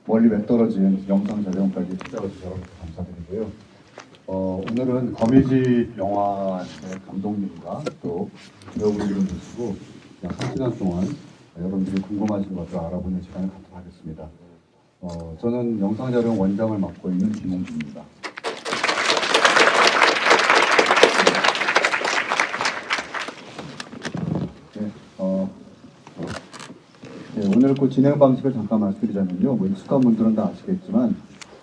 멀리 외떨어진 영상 자료까지 찾아와주셔서 감사드리고요. 오늘은 거미집 영화의 감독님과 또 배우분들을 모시고 약 1시간 동안 여러분들이 궁금하신 것을 알아보는 시간을 갖도록 하겠습니다. 저는 영상자료 원장을 맡고 있는 김홍주입니다. 오늘 그 진행 방식을 잠깐 말씀드리자면요. 익숙한 분들은 다 아시겠지만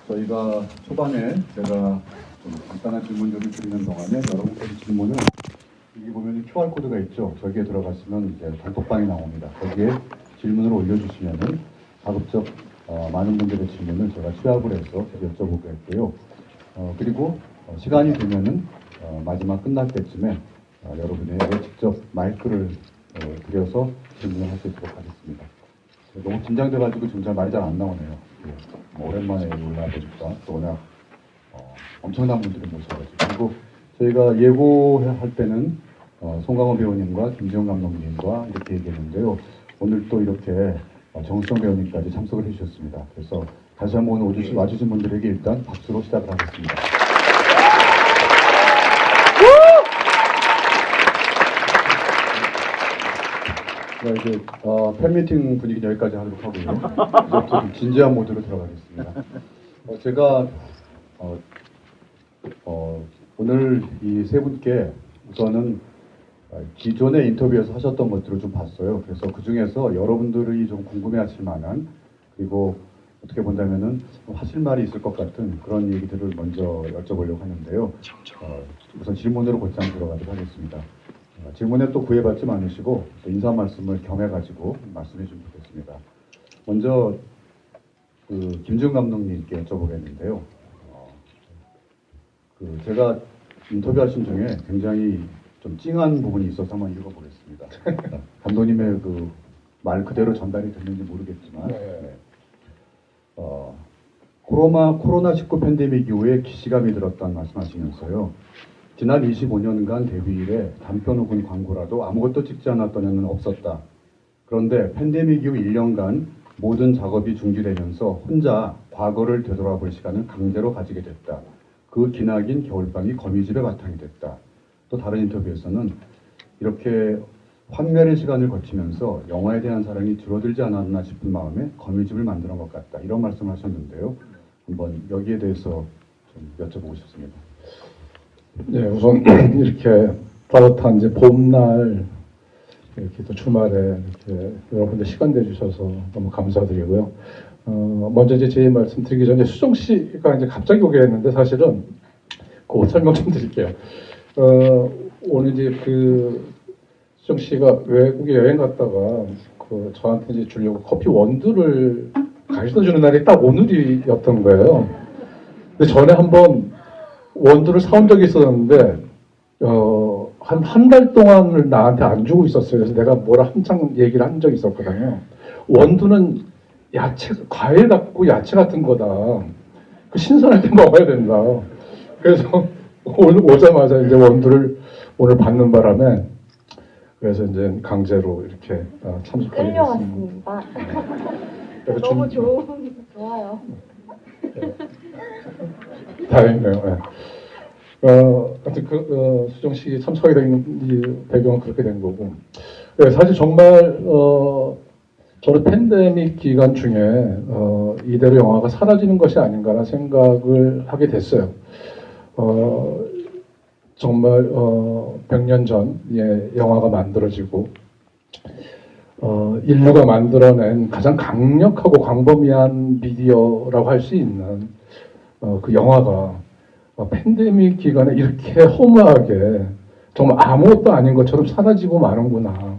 저희가 초반에 제가 좀 간단한 질문들을 드리는 동안에 여러분께서 질문을 여기 보면 QR코드가 있죠. 저기에 들어가시면 이제 단톡방이 나옵니다. 거기에 질문을 올려주시면은 가급적 많은 분들의 질문을 제가 취합을 해서 여쭤보겠고요. 그리고 시간이 되면은 마지막 끝날 때쯤에 여러분에게 직접 마이크를 드려서 질문을 할 수 있도록 하겠습니다. 너무 긴장돼가지고 지금 잘 말이 잘 안 나오네요. 오랜만에 올라보니까 또 워낙 엄청난 분들을 모셔가지고 그리고 저희가 예고할 때는 송강호 배우님과 김지영 감독님과 이렇게 얘기했는데요. 오늘 또 이렇게 정수정 배우님까지 참석을 해주셨습니다. 그래서 다시 한번 오늘 와주신 분들에게 일단 박수로 시작을 하겠습니다. 이제 팬미팅 분위기 여기까지 하도록 하고요. 이제 좀 진지한 모드로 들어가겠습니다. 제가 오늘 이 세 분께 우선은 기존의 인터뷰에서 하셨던 것들을 좀 봤어요. 그래서 그 중에서 여러분들이 좀 궁금해하실 만한 그리고 어떻게 본다면은 하실 말이 있을 것 같은 그런 얘기들을 먼저 여쭤보려고 하는데요. 우선 질문으로 곧장 들어가도록 하겠습니다. 질문에 또 구애받지 않으시고 또 인사 말씀을 겸해가지고 말씀해 주시면 좋겠습니다. 먼저 김지영 감독님께 여쭤보겠는데요. 제가 인터뷰하신 중에 굉장히 좀 찡한 부분이 있어서 한번 읽어보겠습니다. 감독님의 그 말 그대로 전달이 됐는지 모르겠지만 코로나19 팬데믹 이후에 기시감이 들었다는 말씀하시면서요. 지난 25년간 데뷔 이래 단편 혹은 광고라도 아무것도 찍지 않았던 해는 없었다. 그런데 팬데믹 이후 1년간 모든 작업이 중지되면서 혼자 과거를 되돌아볼 시간을 강제로 가지게 됐다. 그 기나긴 겨울밤이 거미집의 바탕이 됐다. 또 다른 인터뷰에서는 이렇게 환멸의 시간을 거치면서 영화에 대한 사랑이 줄어들지 않았나 싶은 마음에 거미집을 만드는 것 같다. 이런 말씀을 하셨는데요. 한번 여기에 대해서 좀 여쭤보고 싶습니다. 네, 우선 이렇게 따뜻한 이제 봄날 이렇게 또 주말에 이렇게 여러분들 시간 내주셔서 너무 감사드리고요. 먼저 이제 제 말씀드리기 전에 수정 씨가 이제 갑자기 오게 했는데 사실은 그 설명 좀 드릴게요. 오늘 이제 수정 씨가 외국에 여행 갔다가 저한테 이제 주려고 커피 원두를 가져다 주는 날이 딱 오늘이었던 거예요. 근데 전에 한번 원두를 사온 적이 있었는데 한 달 동안을 나한테 안 주고 있었어요. 그래서 내가 뭐라 한창 얘기를 한 적이 있었거든요. 원두는 야채, 과일 같고 야채 같은 거다. 그 신선할 때 먹어야 된다. 그래서 오늘 오자마자 이제 원두를 오늘 받는 바람에 그래서 이제 강제로 이렇게 참석하게 됐습니다. 너무 좋아요. 네. 다행이네요. 네. 하여튼 수정 씨 참석하게 된 이 배경은 그렇게 된 거고. 네, 사실 정말 저는 팬데믹 기간 중에 이대로 영화가 사라지는 것이 아닌가라는 생각을 하게 됐어요. 정말 100년 전에 영화가 만들어지고 인류가 만들어낸 가장 강력하고 광범위한 미디어라고 할 수 있는 그 영화가 팬데믹 기간에 이렇게 허무하게 정말 아무것도 아닌 것처럼 사라지고 마는구나.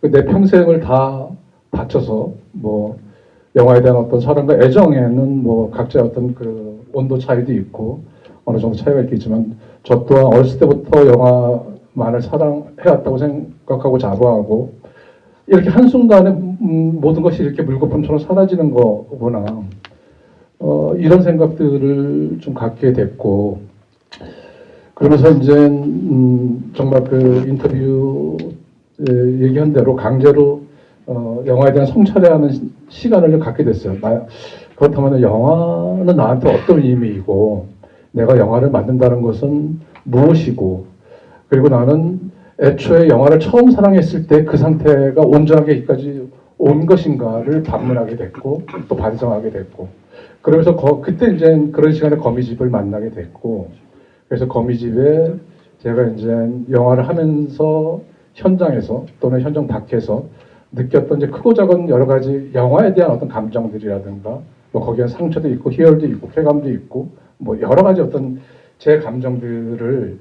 내 평생을 다 바쳐서 영화에 대한 어떤 사랑과 애정에는 각자의 어떤 그 온도 차이도 있고 어느 정도 차이가 있겠지만 저 또한 어렸을 때부터 영화만을 사랑해왔다고 생각하고 자부하고 이렇게 한순간에 모든 것이 이렇게 물거품처럼 사라지는 거구나. 이런 생각들을 좀 갖게 됐고, 그러면서 이제 정말 그 인터뷰 얘기한 대로 강제로 영화에 대한 성찰해하는 시간을 좀 갖게 됐어요. 그렇다면 영화는 나한테 어떤 의미이고 내가 영화를 만든다는 것은 무엇이고 그리고 나는 애초에 영화를 처음 사랑했을 때 그 상태가 온전하게 여기까지 온 것인가를 반문하게 됐고 또 반성하게 됐고 그러면서 그때 이제 그런 시간에 거미집을 만나게 됐고 그래서 거미집에 제가 이제 영화를 하면서 현장에서 또는 현장 밖에서 느꼈던 이제 크고 작은 여러 가지 영화에 대한 어떤 감정들이라든가 뭐 거기에 상처도 있고 희열도 있고 쾌감도 있고 뭐 여러 가지 어떤 제 감정들을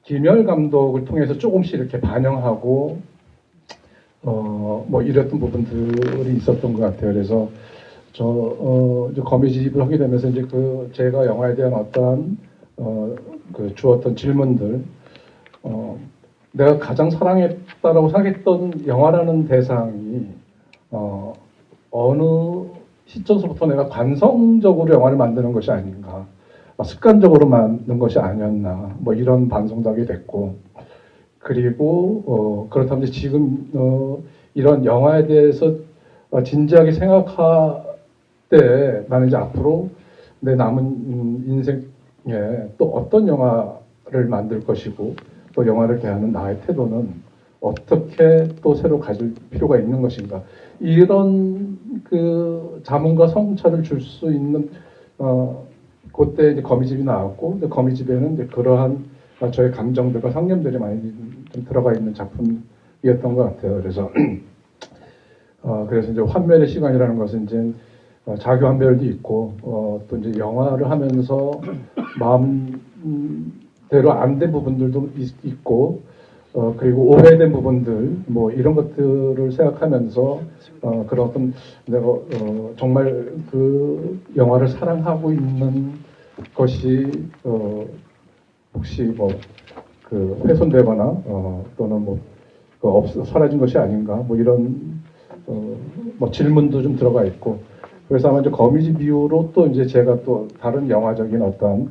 김열 감독을 통해서 조금씩 이렇게 반영하고 뭐 이랬던 부분들이 있었던 것 같아요. 그래서 이제 거미집을 하게 되면서 이제 제가 영화에 대한 어떠한 그 주었던 질문들 내가 가장 사랑했다라고 생각했던 영화라는 대상이 어느 시점서부터 내가 관성적으로 영화를 만드는 것이 아닌가 습관적으로 만든 것이 아니었나 뭐 이런 반성도 하게 됐고 그리고 그렇다면 이제 지금 이런 영화에 대해서 진지하게 생각할 때 나는 이제 앞으로 내 남은 인생에 또 어떤 영화를 만들 것이고 또 영화를 대하는 나의 태도는 어떻게 또 새로 가질 필요가 있는 것인가 이런 그 자문과 성찰을 줄 수 있는 그때 이제 거미집이 나왔고 거미집에는 이제 그러한 저의 감정들과 상념들이 많이 좀 들어가 있는 작품이었던 것 같아요. 그래서 그래서 이제 환멸의 시간이라는 것은 이제 자기 환멸도 있고 또 이제 영화를 하면서 마음대로 안 된 부분들도 있고 그리고 오해된 부분들 뭐 이런 것들을 생각하면서 그런 어떤 내가 정말 그 영화를 사랑하고 있는 것이 혹시 뭐 그 훼손되거나 또는 뭐 사라진 것이 아닌가 뭐 이런 뭐 질문도 좀 들어가 있고 그래서 아마 이제 거미집 이후로 또 이제 제가 또 다른 영화적인 어떤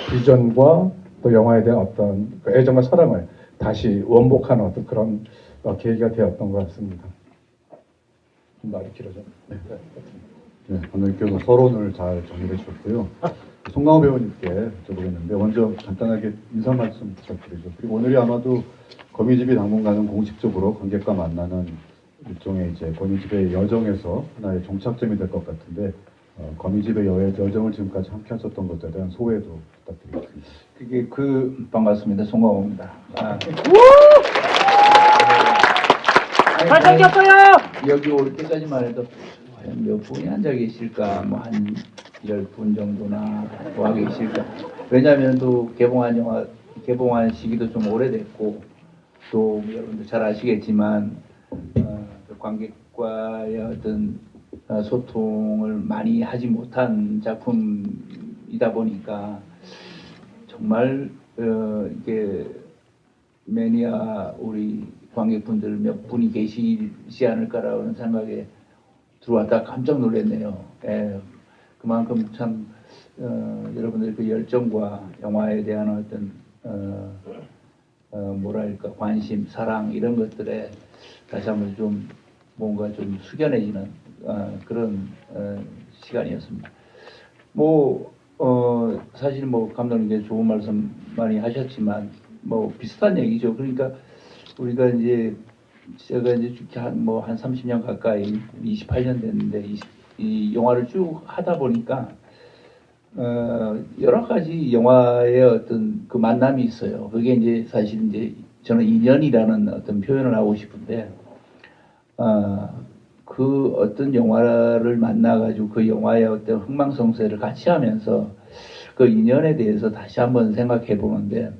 비전과 또 영화에 대한 어떤 그 애정과 사랑을 다시 원복하는 어떤 그런 계기가 되었던 것 같습니다. 말이 길어져. 네. 네, 감독님께서 서론을 잘 정리해 주셨고요. 송강호 배우님께 여쭤보겠는데 먼저 간단하게 인사 말씀 부탁드리죠. 그리고 오늘이 아마도 거미집이 당분간은 공식적으로 관객과 만나는 일종의 이제 거미집의 여정에서 하나의 종착점이 될 것 같은데 거미집의 여정을 지금까지 함께 하셨던 것에 대한 소회도 부탁드리겠습니다. 그게 반갑습니다. 송강호입니다. 잘생겼어요! 여기 올 때까지만 해도 과연 몇 분이 앉아 계실까, 뭐 한 10분 정도나 와 계실까. 왜냐하면 또 개봉한 시기도 좀 오래됐고, 또 여러분들 잘 아시겠지만, 그 관객과의 어떤 소통을 많이 하지 못한 작품이다 보니까, 정말, 이게 매니아 우리 관객분들 몇 분이 계시지 않을까라는 생각에 들어왔다 깜짝 놀랐네요. 예, 그만큼 참 여러분들 그 열정과 영화에 대한 어떤 뭐랄까 관심, 사랑 이런 것들에 다시 한번 좀 뭔가 좀 숙연해지는 그런 시간이었습니다. 뭐 사실 뭐 감독님께서 좋은 말씀 많이 하셨지만 뭐 비슷한 얘기죠. 그러니까 우리가 이제 제가 이제 한 30년 가까이 28년 됐는데 이 영화를 쭉 하다 보니까 여러 가지 영화의 어떤 그 만남이 있어요. 그게 이제 사실 이제 저는 인연이라는 어떤 표현을 하고 싶은데 그 어떤 영화를 만나가지고 그 영화의 어떤 흥망성쇠를 같이 하면서 그 인연에 대해서 다시 한번 생각해 보는데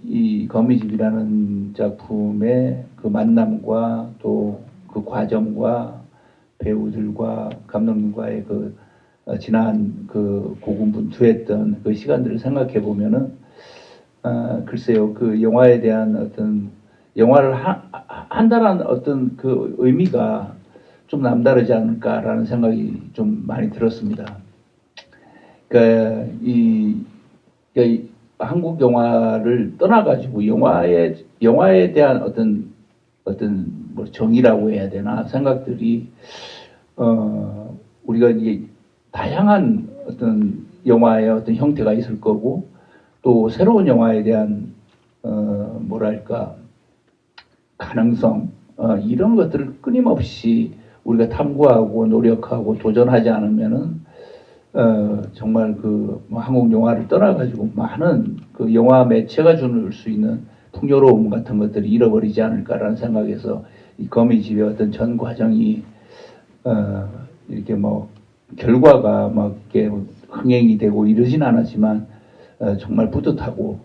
이 거미집이라는 작품의 그 만남과 또 그 과정과 배우들과 감독님과의 그 지난 그 고군분투했던 그 시간들을 생각해 보면은 글쎄요 그 영화에 대한 어떤 영화를 한다는 어떤 그 의미가 좀 남다르지 않을까라는 생각이 좀 많이 들었습니다. 그러니까 한국 영화를 떠나가지고 영화에 대한 어떤 어떤 뭐 정의라고 해야 되나 생각들이 우리가 이제 다양한 어떤 영화의 어떤 형태가 있을 거고 또 새로운 영화에 대한 뭐랄까 가능성 이런 것들을 끊임없이 우리가 탐구하고 노력하고 도전하지 않으면은 정말 그뭐 한국 영화를 떠나가지고 많은 그 영화 매체가 줄 수 있는 풍요로움 같은 것들을 잃어버리지 않을까라는 생각에서 이 거미집의 어떤 전 과정이 이렇게 뭐 결과가 막 이렇게 흥행이 되고 이러진 않았지만 정말 뿌듯하고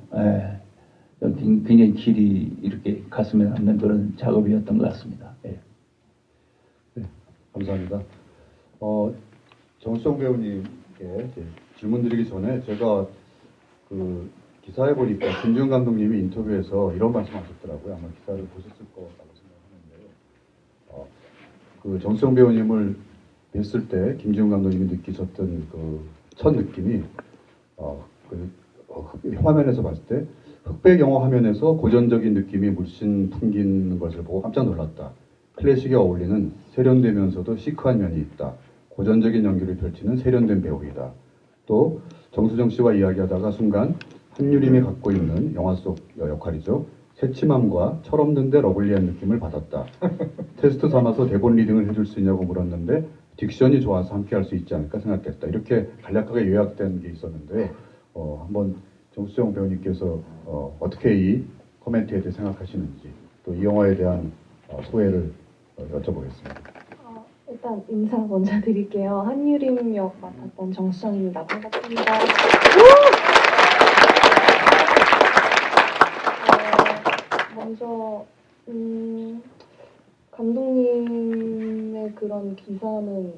굉장히 길이 이렇게 가슴에 남는 그런 작업이었던 것 같습니다. 예. 네, 감사합니다. 정수정 배우님께 이제 질문 드리기 전에 제가 그 기사에 보니까 김지훈 감독님이 인터뷰에서 이런 말씀하셨더라고요. 아마 기사를 보셨을 거라고 생각하는데요. 그 정수정 배우님을 뵀을 때 김지훈 감독님이 느끼셨던 그 첫 느낌이 화면에서 봤을 때 흑백 영화 화면에서 고전적인 느낌이 물씬 풍기는 것을 보고 깜짝 놀랐다. 클래식에 어울리는 세련되면서도 시크한 면이 있다. 고전적인 연기를 펼치는 세련된 배우이다. 또 정수정 씨와 이야기하다가 순간 한유림이 갖고 있는 영화 속 역할이죠. 새침함과 철없는 데 러블리한 느낌을 받았다. 테스트 삼아서 대본 리딩을 해줄 수 있냐고 물었는데 딕션이 좋아서 함께 할 수 있지 않을까 생각했다. 이렇게 간략하게 요약된 게 있었는데 한번 정수정 배우님께서 어떻게 이 코멘트에 대해 생각하시는지 또 이 영화에 대한 소회를 여쭤보겠습니다. 일단 인사 먼저 드릴게요. 한유림 역 맡았던 정수정입니다. 반갑습니다. 먼저 감독님의 그런 기사는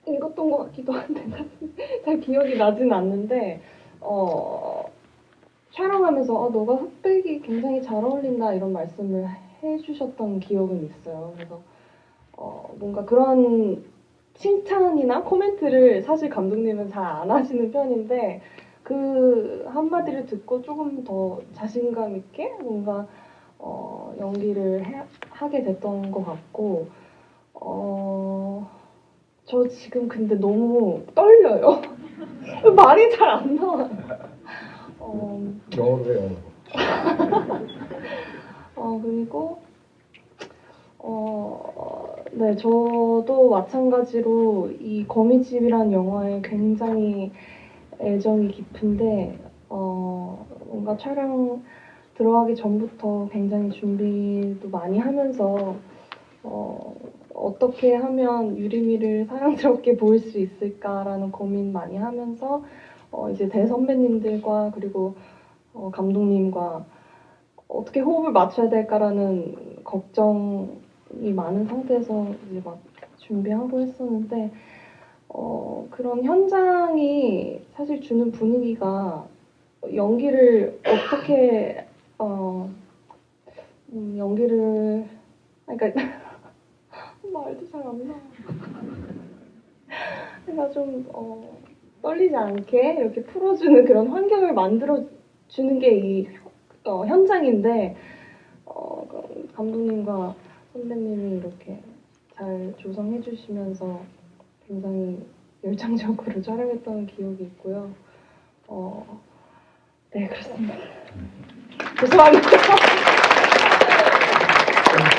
읽었던 것 같기도 한데 잘 기억이 나진 않는데 촬영하면서 너가 흑백이 굉장히 잘 어울린다 이런 말씀을 해주셨던 기억은 있어요. 그래서 뭔가 그런 칭찬이나 코멘트를 사실 감독님은 잘 안 하시는 편인데 그 한마디를 듣고 조금 더 자신감 있게 뭔가 연기를 하게 됐던 것 같고 저 지금 근데 너무 떨려요. 말이 잘 안 나와요. 영어로 해요. 그리고 네, 저도 마찬가지로 이 거미집이라는 영화에 굉장히 애정이 깊은데 뭔가 촬영 들어가기 전부터 굉장히 준비도 많이 하면서 어떻게 하면 유리미를 사랑스럽게 보일 수 있을까라는 고민 많이 하면서 이제 대선배님들과 그리고 감독님과 어떻게 호흡을 맞춰야 될까라는 걱정이 많은 상태에서 이제 막 준비하고 했었는데 그런 현장이 사실 주는 분위기가 연기를 어떻게 연기를 그러니까 말도 잘 안 나와. 그러니까 좀 떨리지 않게 이렇게 풀어주는 그런 환경을 만들어 주는 게 이 현장인데 감독님과 선배님이 이렇게 잘 조성해 주시면서 굉장히 열정적으로 촬영했던 기억이 있고요. 네, 그렇습니다. 죄송합니다.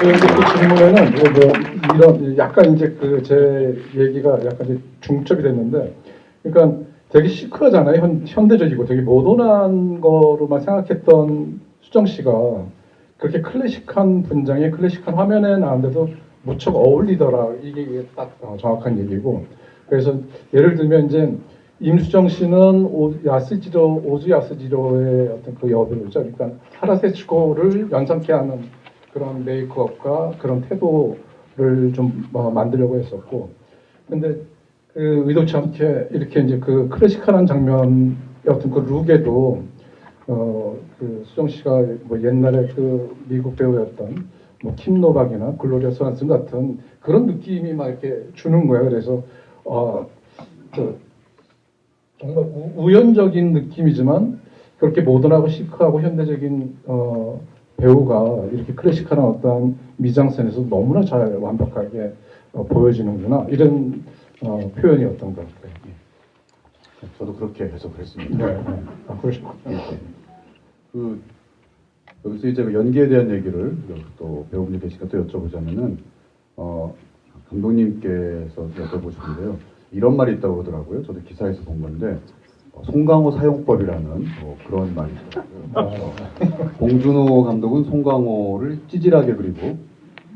그 질문에는 뭐 이런 약간 이제 그 제 얘기가 약간 이제 중첩이 됐는데, 그러니까 되게 시크하잖아요. 현대적이고 되게 모던한 거로만 생각했던 수정 씨가 그렇게 클래식한 분장에 클래식한 화면에 나왔는데도 무척 어울리더라. 이게 딱 정확한 얘기고. 그래서 예를 들면 이제 임수정 씨는 오즈 야스지로의 어떤 그 여배우죠. 그러니까 하라세치코를 연상케 하는 그런 메이크업과 그런 태도를 좀 만들려고 했었고, 근데 그 의도치 않게 이렇게 이제 그 클래식한 장면의 어떤 그 룩에도 그 수정 씨가 뭐 옛날에 그 미국 배우였던 뭐 킴 노박이나 글로리아 스완슨 같은 그런 느낌이 막 이렇게 주는 거예요. 그래서 그 정말 우연적인 느낌이지만 그렇게 모던하고 시크하고 현대적인 배우가 이렇게 클래식한 어떤 미장센에서 너무나 잘 완벽하게 보여지는구나 이런 표현이었던 것 같아요. 저도 그렇게 해석을 했습니다. 네, 네. 그러시군요. 그 여기서 이제 그 연기에 대한 얘기를 또 배우분이 계시니까 또 여쭤보자면은 감독님께서 여쭤보시는데요. 이런 말이 있다고 그러더라고요. 저도 기사에서 본 건데 송강호 사용법이라는 그런 말이 있더라고요. 봉준호 감독은 송강호를 찌질하게 그리고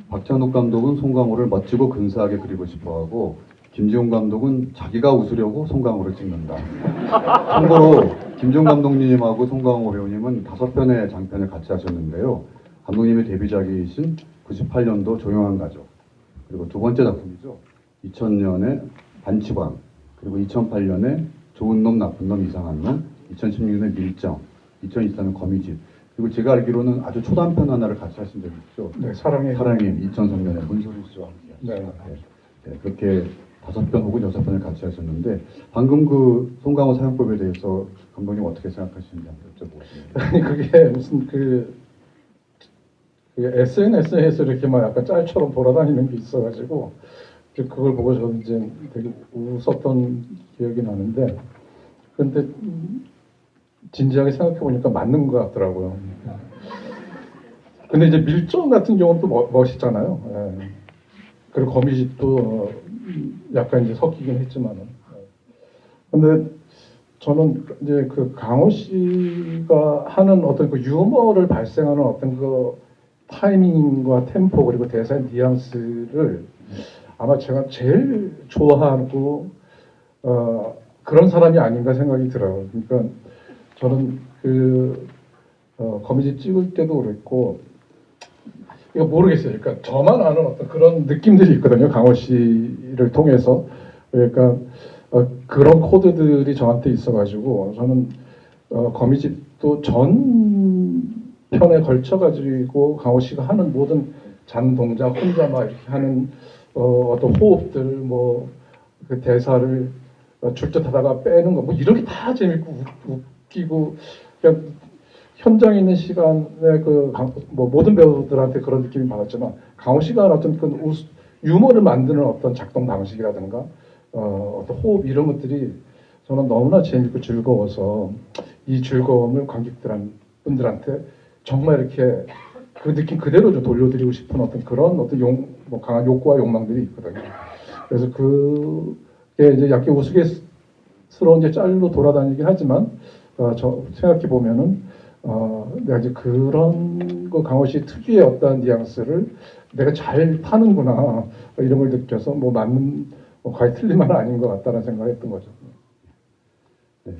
박찬욱 감독은 송강호를 멋지고 근사하게 그리고 싶어하고 김지훈 감독은 자기가 웃으려고 송강호를 찍는다. 참고로 김지훈 감독님하고 송강호 배우님은 5편의 장편을 같이 하셨는데요. 감독님의 데뷔작이신 98년도 조용한 가족, 그리고 두 번째 작품이죠. 2000년에 반치광, 그리고 2008년에 좋은 놈, 나쁜 놈, 이상한 놈, 2016년에 밀정, 2024년 거미집, 그리고 제가 알기로는 아주 초단편 하나를 같이 하신 적이 있죠. 네, 사랑의 2003년에 문소리 씨와 함께 네. 네, 그렇게 5편 혹은 6편을 같이 하셨는데 방금 그 송강호 사용법에 대해서 감독님 어떻게 생각하시는지 한번 여쭤보겠습니다. 아니 그게 무슨 그 SNS에서 이렇게 막 약간 짤처럼 돌아다니는 게 있어가지고 그걸 보고 저는 이제 되게 웃었던 기억이 나는데 근데 진지하게 생각해 보니까 맞는 것 같더라고요. 근데 이제 밀정 같은 경우는 또 멋있잖아요. 예. 그리고 거미집도 약간 이제 섞이긴 했지만은. 근데 저는 이제 그 강호 씨가 하는 어떤 그 유머를 발생하는 어떤 그 타이밍과 템포 그리고 대사의 뉘앙스를 아마 제가 제일 좋아하고 그런 사람이 아닌가 생각이 들어요. 그러니까 저는 그 거미집 찍을 때도 그랬고 이거 모르겠어요. 그러니까 저만 아는 어떤 그런 느낌들이 있거든요. 강호 씨를 통해서 그러니까 그런 코드들이 저한테 있어가지고 저는 거미집도 전 편에 걸쳐가지고 강호 씨가 하는 모든 잔 동작 혼자 막 이렇게 하는 어떤 호흡들 뭐 그 대사를 줄듯하다가 빼는 거 뭐 이런 게 다 재밌고 웃기고 그냥 현장에 있는 시간에 뭐 모든 배우들한테 그런 느낌이 받았지만 강호 씨가 어떤 그 유머를 만드는 어떤 작동 방식이라든가 어떤 호흡 이런 것들이 저는 너무나 재밌고 즐거워서 이 즐거움을 관객분들한테 정말 이렇게 그 느낌 그대로 좀 돌려드리고 싶은 어떤 그런 어떤 뭐 강한 욕구와 욕망들이 있거든요. 그래서 그게 이제 약간 우스갯스러운 이제 짤로 돌아다니긴 하지만 저 생각해 보면은 내가 이제 그런 거 강호 씨 특유의 어떤 뉘앙스를 내가 잘 타는구나 이런 걸 느껴서 뭐 맞는 과연 틀린 말은 아닌 것 같다는 생각을 했던 거죠. 네.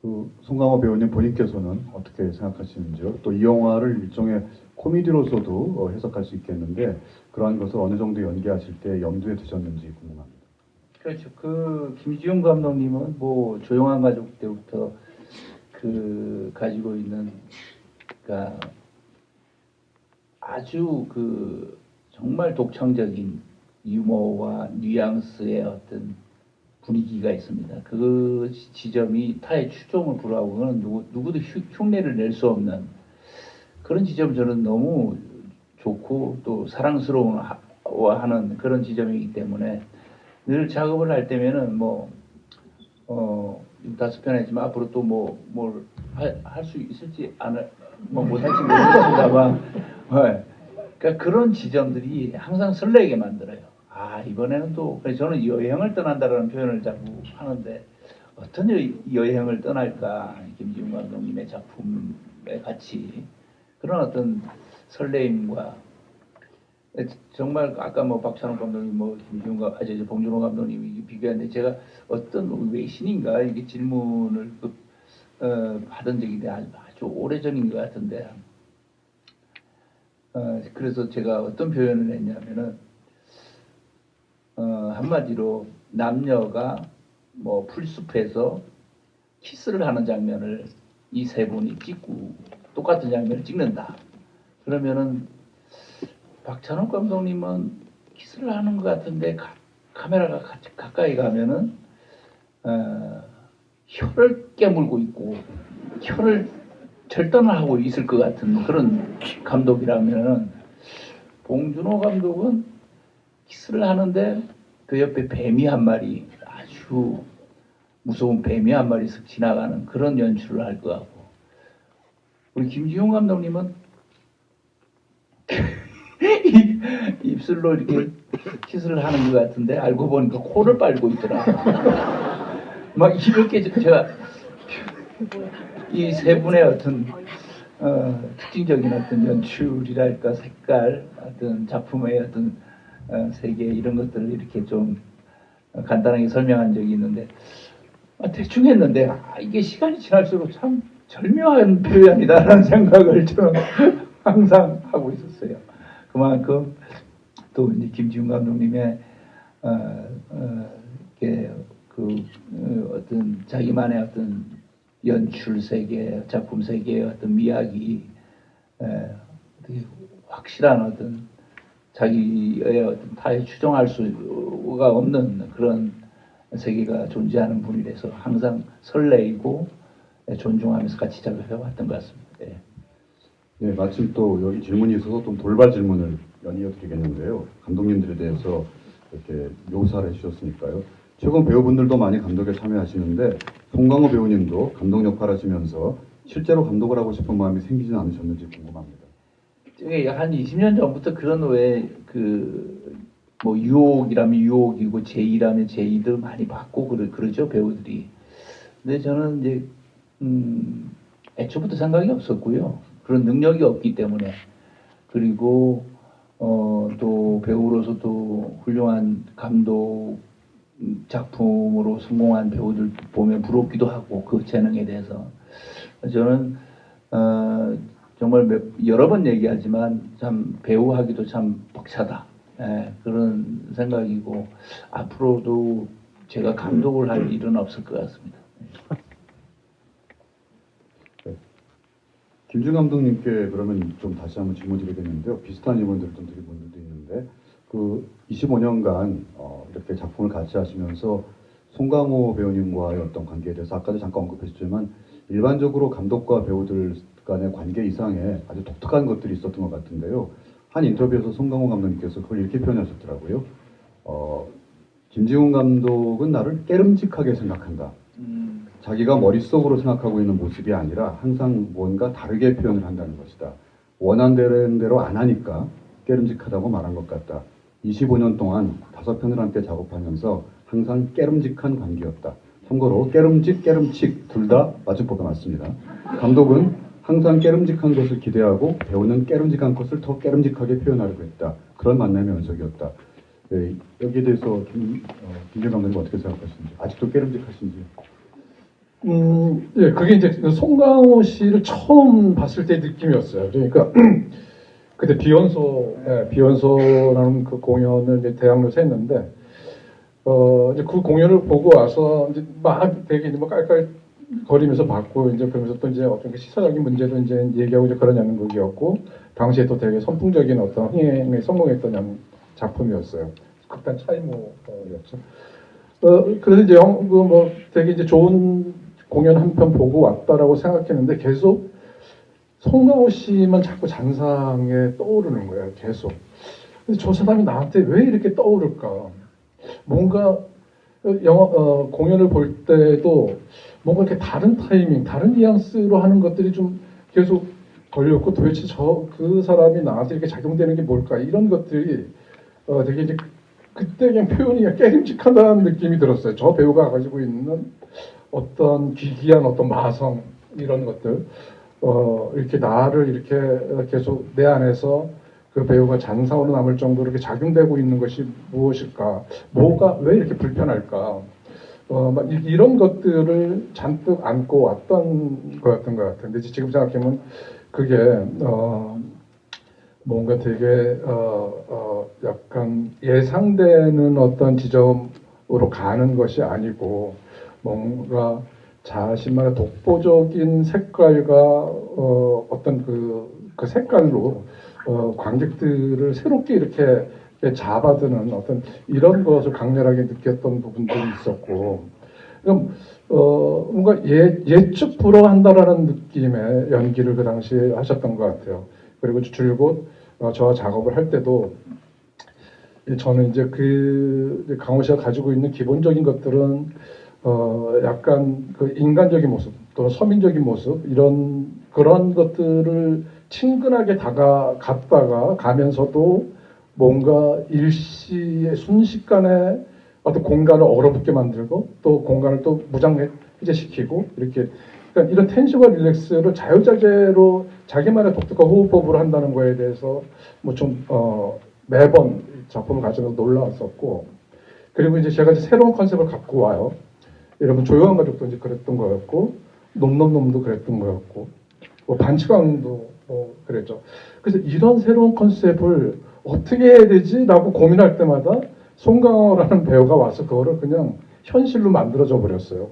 그 송강호 배우님 본인께서는 어떻게 생각하시는지요? 또 이 영화를 일종의 코미디로서도 해석할 수 있겠는데 그러한 것을 어느 정도 연기하실 때 염두에 두셨는지 궁금합니다. 그렇죠. 그 김지훈 감독님은 뭐 조용한 가족 때부터 그 가지고 있는 그러니까 아주 그 정말 독창적인 유머와 뉘앙스의 어떤 분위기가 있습니다. 그 지점이 타의 추종을 불허하고 그는 누구도 흉내를 낼 수 없는 그런 지점 저는 너무 좋고 또 사랑스러워하는 그런 지점이기 때문에 늘 작업을 할 때면은 뭐 5편 했지만 앞으로 또 뭘 할 수 있을지 뭐 못할지 모르겠습니다만 그러니까 그런 지점들이 항상 설레게 만들어요. 아 이번에는 또 그래서 저는 여행을 떠난다라는 표현을 자꾸 하는데 어떤 여행을 떠날까 김지훈 감독님의 작품에 같이 그런 어떤 설레임과 정말 아까 뭐 박찬욱 감독님 뭐 김지훈 봉준호 감독님이 비교했는데 제가 어떤 외신인가 이게 질문을 받은 적이 아주 오래전인 것 같은데 그래서 제가 어떤 표현을 했냐면은 한마디로 남녀가 뭐 풀숲에서 키스를 하는 장면을 이 세 분이 찍고 똑같은 장면을 찍는다. 그러면은 박찬욱 감독님은 키스를 하는 것 같은데 카메라가 가까이 가면은 혀를 깨물고 있고 혀를 절단을 하고 있을 것 같은 그런 감독이라면 봉준호 감독은 키스를 하는데 그 옆에 뱀이 한 마리 아주 무서운 뱀이 한 마리 쓱 지나가는 그런 연출을 할 것 같고 우리 김지용 감독님은 입술로 이렇게 키스를 하는 것 같은데 알고 보니까 코를 빨고 있더라. 막 이렇게 제가 이 세 분의 어떤 특징적인 어떤 연출이랄까 색깔, 어떤 작품의 어떤 세계 이런 것들을 이렇게 좀 간단하게 설명한 적이 있는데 대충 했는데 이게 시간이 지날수록 참 절묘한 표현이다라는 생각을 저는 항상 하고 있었어요. 그만큼 또 이제 김지훈 감독님의 이렇게 어떤 자기만의 어떤 연출 세계, 작품 세계의 어떤 미학이 되게 확실한 어떤 자기의 어떤 타에 추정할 수가 없는 그런 세계가 존재하는 분이라서 항상 설레이고 존중하면서 같이 작업해 왔던 것 같습니다. 예. 네, 마침 또 여기 질문이 있어서 좀 돌발 질문을 연이어 드리겠는데요. 감독님들에 대해서 이렇게 묘사를 해주셨으니까요. 최근 배우분들도 많이 감독에 참여하시는데 송강호 배우님도 감독 역할 하시면서 실제로 감독을 하고 싶은 마음이 생기진 않으셨는지 궁금합니다. 저게 한 20년 전부터 그런 뭐 유혹이라면 유혹이고 제의라면 제의들 많이 받고 그러죠 배우들이. 근데 저는 이제 애초부터 생각이 없었고요. 그런 능력이 없기 때문에 그리고 또 배우로서도 훌륭한 감독 작품으로 성공한 배우들 보면 부럽기도 하고 그 재능에 대해서 저는 정말 여러 번 얘기하지만 참 배우하기도 참 벅차다. 예, 그런 생각이고 앞으로도 제가 감독을 할 일은 없을 것 같습니다. 네. 김준 감독님께 그러면 좀 다시 한번 질문 드리겠는데요. 비슷한 질문들을 좀 드린 분들도 있는데 그 25년간 이렇게 작품을 같이 하시면서 송강호 배우님과의 어떤 관계에 대해서 아까도 잠깐 언급했지만 일반적으로 감독과 배우들 간의 관계 이상의 아주 독특한 것들이 있었던 것 같은데요. 한 인터뷰에서 송강호 감독님께서 그걸 이렇게 표현하셨더라고요. 김지훈 감독은 나를 깨름직하게 생각한다. 자기가 머릿속으로 생각하고 있는 모습이 아니라 항상 뭔가 다르게 표현을 한다는 것이다. 원한되는 대로 안 하니까 깨름직하다고 말한 것 같다. 25년 동안 5편을 함께 작업하면서 항상 깨름직한 관계였다. 참고로 깨름직, 깨름칙 둘 다 맞춤법가 맞습니다. 감독은 항상 깨름직한 것을 기대하고 배우는 깨름직한 것을 더 깨름직하게 표현하려고 했다. 그런 만남의 연속이었다. 네, 여기에 대해서 김재 감독님 어떻게 생각하시는지, 아직도 깨름직하신지. 예, 그게 이제 송강호 씨를 처음 봤을 때 느낌이었어요. 그러니까 그때 비연소라는 그 공연을 이제 대학로에서 했는데, 이제 그 공연을 보고 와서 이제 막 되게 뭐 깔깔거리면서 봤고, 이제 그러면서 또 이제 어떤 시사적인 문제도 이제 얘기하고 이제 그런 연극이었고, 당시에 또 되게 선풍적인 어떤 흥행에 성공했던 작품이었어요. 극단 차이모였죠. 그래서 이제 뭐 되게 이제 좋은 공연 한 편 보고 왔다라고 생각했는데 계속 송강호 씨만 자꾸 잔상에 떠오르는 거예요. 계속. 근데 저 사람이 나한테 왜 이렇게 떠오를까? 뭔가 공연을 볼 때도 뭔가 이렇게 다른 타이밍, 다른 뉘앙스로 하는 것들이 좀 계속 걸렸고 도대체 그 사람이 나한테 이렇게 작용되는 게 뭘까? 이런 것들이 되게 이제 그때 그냥 표현이 그냥 깨림직하다는 느낌이 들었어요. 저 배우가 가지고 있는 어떤 기이한 어떤 마성 이런 것들 이렇게 나를 이렇게 계속 내 안에서 그 배우가 잔상으로 남을 정도로 이렇게 작용되고 있는 것이 무엇일까? 뭐가 왜 이렇게 불편할까? 이런 것들을 잔뜩 안고 왔던 거였던 것 같은데 지금 생각하면 그게 뭔가 되게 약간 예상되는 어떤 지점으로 가는 것이 아니고 뭔가 자신만의 독보적인 색깔과 어떤 그 색깔로 관객들을 새롭게 이렇게 잡아드는 어떤 이런 것을 강렬하게 느꼈던 부분들이 있었고, 그럼 뭔가 예측 불허한다라는 느낌의 연기를 그 당시에 하셨던 것 같아요. 그리고 줄곧 저와 작업을 할 때도 저는 이제 그 강호 씨가 가지고 있는 기본적인 것들은 약간 그 인간적인 모습 또는 서민적인 모습 이런 그런 것들을 친근하게 다가갔다가 가면서도 뭔가 일시의 순식간에 어떤 공간을 얼어붙게 만들고 또 공간을 또 무장해제시키고 이렇게 그러니까 이런 텐션과 릴렉스를 자유자재로 자기만의 독특한 호흡법으로 한다는 거에 대해서 뭐 좀 매번 작품을 가지면서 놀라웠었고 그리고 이제 제가 이제 새로운 컨셉을 갖고 와요. 여러분 조용한 가족도 이제 그랬던 거였고 놈놈놈도 그랬던 거였고 뭐 반치광도 그랬죠. 그래서 이런 새로운 컨셉을 어떻게 해야 되지라고 고민할 때마다 송강호라는 배우가 와서 그거를 그냥 현실로 만들어져 버렸어요.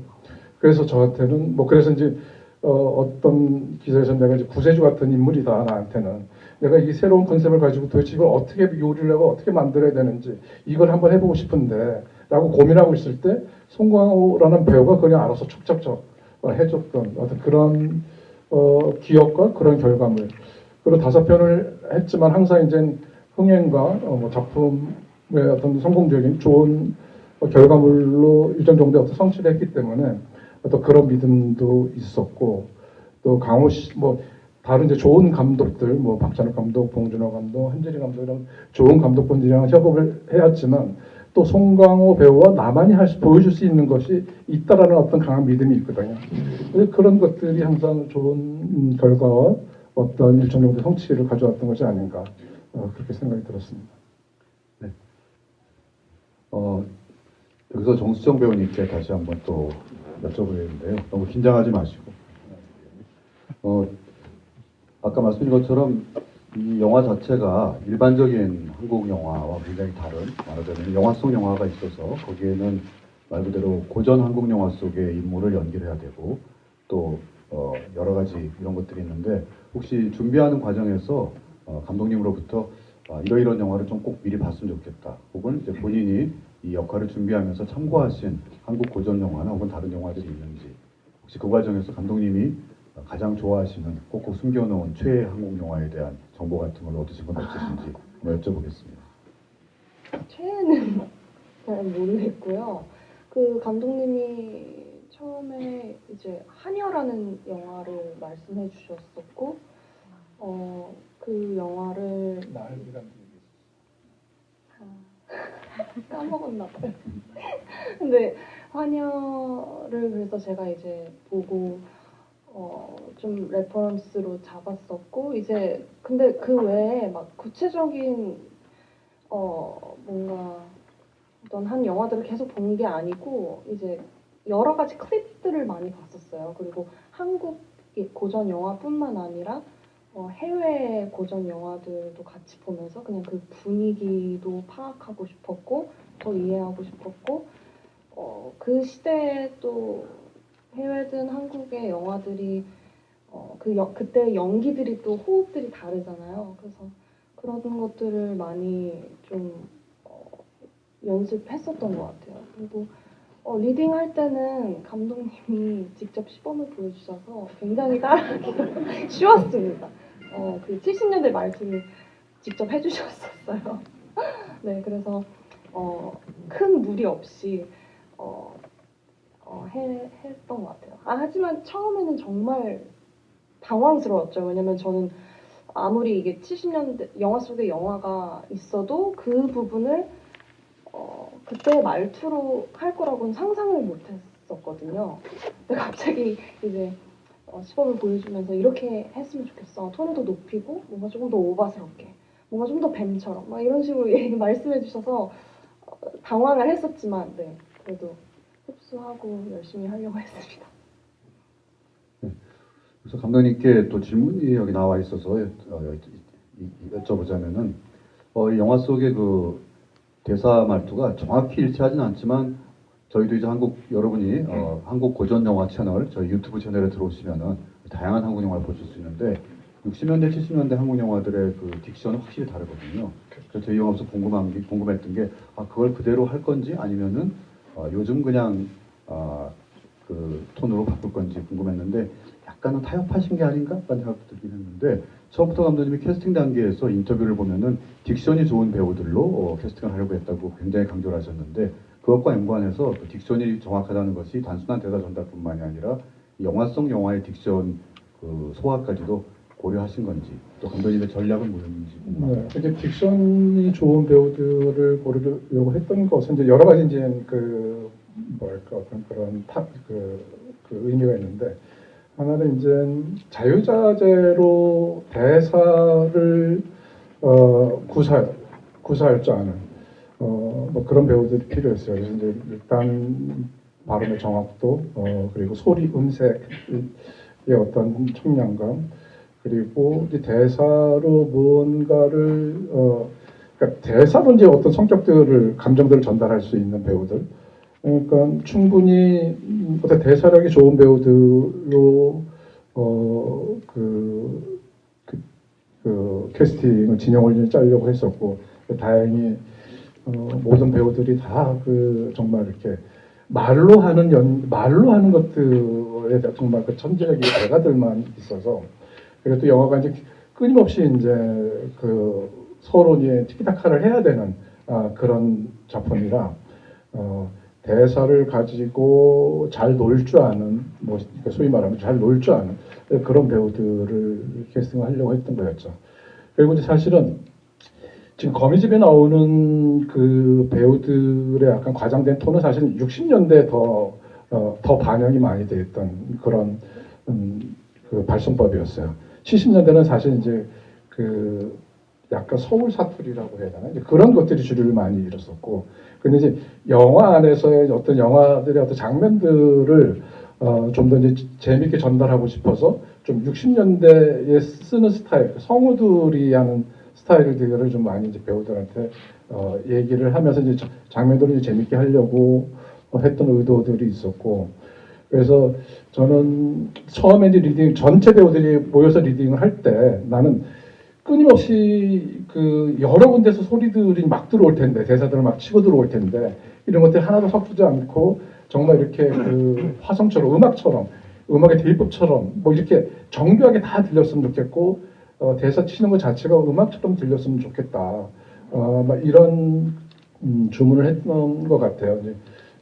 그래서 저한테는 뭐 그래서 이제 어떤 기사에서 내가 이제 구세주 같은 인물이다 나한테는 내가 이 새로운 컨셉을 가지고 도대체 이걸 어떻게 요리를 하고 어떻게 만들어야 되는지 이걸 한번 해보고 싶은데 라고 고민하고 있을 때 송강호라는 배우가 그냥 알아서 척척척 해줬던 어떤 그런 기억과 그런 결과물 그리고 5편을 했지만 항상 이제 흥행과 뭐 작품의 어떤 성공적인 좋은 결과물로 일정 정도의 어떤 성취를 했기 때문에 어떤 그런 믿음도 있었고 또 강호 씨 뭐 다른 이제 좋은 감독들 뭐 박찬욱 감독, 봉준호 감독, 한재리 감독 이런 좋은 감독분들이랑 협업을 해왔지만 또 송강호 배우와 나만이 보여줄 수 있는 것이 있다라는 어떤 강한 믿음이 있거든요. 그런 것들이 항상 좋은 결과와 어떤 일정 정도 성취를 가져왔던 것이 아닌가 그렇게 생각이 들었습니다. 네. 여기서 정수정 배우님께 다시 한번 또 여쭤보겠는데요. 너무 긴장하지 마시고. 아까 말씀드린 것처럼 이 영화 자체가 일반적인 한국 영화와 굉장히 다른 말하자면 영화 속 영화가 있어서 거기에는 말 그대로 고전 한국 영화 속의 인물을 연기해야 되고 또 여러 가지 이런 것들이 있는데 혹시 준비하는 과정에서 감독님으로부터 이러이런 영화를 좀 꼭 미리 봤으면 좋겠다 혹은 이제 본인이 이 역할을 준비하면서 참고하신 한국 고전 영화나 혹은 다른 영화들이 있는지 혹시 그 과정에서 감독님이 가장 좋아하시는 꼭꼭 숨겨놓은 최애 한국 영화에 대한 정보 같은 걸 얻으신 건 없으신지 한번 여쭤보겠습니다. 최애는 잘 모르겠고요. 그 감독님이 처음에 이제 한여라는 영화를 말씀해 주셨었고, 그 영화를 까먹었나 봐요. 근데 한여를 그래서 제가 이제 보고 좀 레퍼런스로 잡았었고 이제 근데 그 외에 막 구체적인 뭔가 어떤 한 영화들을 계속 본 게 아니고 이제 여러 가지 클립들을 많이 봤었어요. 그리고 한국 고전 영화뿐만 아니라 해외 고전 영화들도 같이 보면서 그냥 그 분위기도 파악하고 싶었고 더 이해하고 싶었고 그 시대에 또 해외든 한국의 영화들이 그때 연기들이 또 호흡들이 다르잖아요. 그래서 그런 것들을 많이 좀 연습했었던 것 같아요. 그리고 리딩 할 때는 감독님이 직접 시범을 보여주셔서 굉장히 따라하기가 쉬웠습니다. 그 70년대 말투를 직접 해주셨었어요. 네, 그래서 큰 무리 없이 했던 것 같아요. 하지만 처음에는 정말 당황스러웠죠. 왜냐면 저는 아무리 이게 70년대 영화 속에 영화가 있어도 그 부분을 그때 말투로 할 거라고는 상상을 못했었거든요. 근데 갑자기 이제 시범을 보여주면서 이렇게 했으면 좋겠어. 톤을 더 높이고 뭔가 조금 더 오바스럽게, 뭔가 좀 더 뱀처럼 막 이런 식으로 말씀해 주셔서 당황을 했었지만 네, 그래도 흡수하고 열심히 하려고 했습니다. 그래서 감독님께 또 질문이 여기 나와 있어서 여쭤보자면은 이 영화 속의 그 대사 말투가 정확히 일치하진 않지만 저희도 이제 여러분이 한국 고전 영화 채널 저희 유튜브 채널에 들어오시면은 다양한 한국 영화를 보실 수 있는데 60년대 70년대 한국 영화들의 그 딕션은 확실히 다르거든요. 그래서 저희 영화에서 궁금했던 게 그걸 그대로 할 건지 아니면은 요즘 그냥 그 톤으로 바꿀 건지 궁금했는데 약간은 타협하신 게 아닌가? 라는 생각도 들긴 했는데 처음부터 감독님이 캐스팅 단계에서 인터뷰를 보면은 딕션이 좋은 배우들로 캐스팅을 하려고 했다고 굉장히 강조를 하셨는데 그것과 연관해서 또 딕션이 정확하다는 것이 단순한 대사 전달뿐만이 아니라 영화성 영화의 딕션 그 소화까지도 고려하신 건지 또 감독님의 전략은 뭐였는지 궁금합니다. 네, 이렇게 딕션이 좋은 배우들을 고르려고 했던 것은 이제 여러 가지 이제 그 뭐랄까 어떤 그런 그 의미가 있는데 하나는 이제 자유자재로 대사를 구사할 줄 아는 뭐 그런 배우들이 필요했어요. 그래서 이제 일단 발음의 정확도 그리고 소리 음색의 어떤 청량감 그리고 이제 대사로 무언가를 그러니까 대사로 이제 어떤 성격들을 감정들을 전달할 수 있는 배우들 그러니까 충분히 어떤 대사력이 좋은 배우들로 그 캐스팅을 진영을 짜려고 했었고 다행히 모든 배우들이 다 그 정말 이렇게 말로 하는 것들에 정말 그 천재적인 대가들만 있어서 그리고 또 영화가 이제 끊임없이 이제 그 서로 이제 티키타카를 해야 되는 그런 작품이라 대사를 가지고 잘 놀 줄 아는 뭐 소위 말하면 잘 놀 줄 아는 그런 배우들을 캐스팅을 하려고 했던 거였죠. 그리고 이제 사실은 지금 거미집에 나오는 그 배우들의 약간 과장된 톤은 사실 60년대에 더 반영이 많이 돼 있던 그런 그 발성법이었어요. 70년대는 사실 이제 그 약간 서울 사투리라고 해야 되나? 이제 그런 것들이 주류를 많이 이뤘었고, 근데 이제 영화 안에서의 어떤 영화들의 어떤 장면들을 좀 더 이제 재밌게 전달하고 싶어서 좀 60년대에 쓰는 스타일, 성우들이 하는 스타일들을 좀 많이 이제 배우들한테 얘기를 하면서 이제 장면들을 이제 재밌게 하려고 했던 의도들이 있었고, 그래서 저는 처음에 이제 리딩 전체 배우들이 모여서 리딩을 할 때 나는 끊임없이 그 여러 군데서 소리들이 막 들어올 텐데 대사들을 막 치고 들어올 텐데 이런 것들이 하나도 섞이지 않고 정말 이렇게 그 화성처럼 음악처럼 음악의 대입법처럼 뭐 이렇게 정교하게 다 들렸으면 좋겠고 대사 치는 것 자체가 음악처럼 들렸으면 좋겠다. 막 이런 주문을 했던 것 같아요.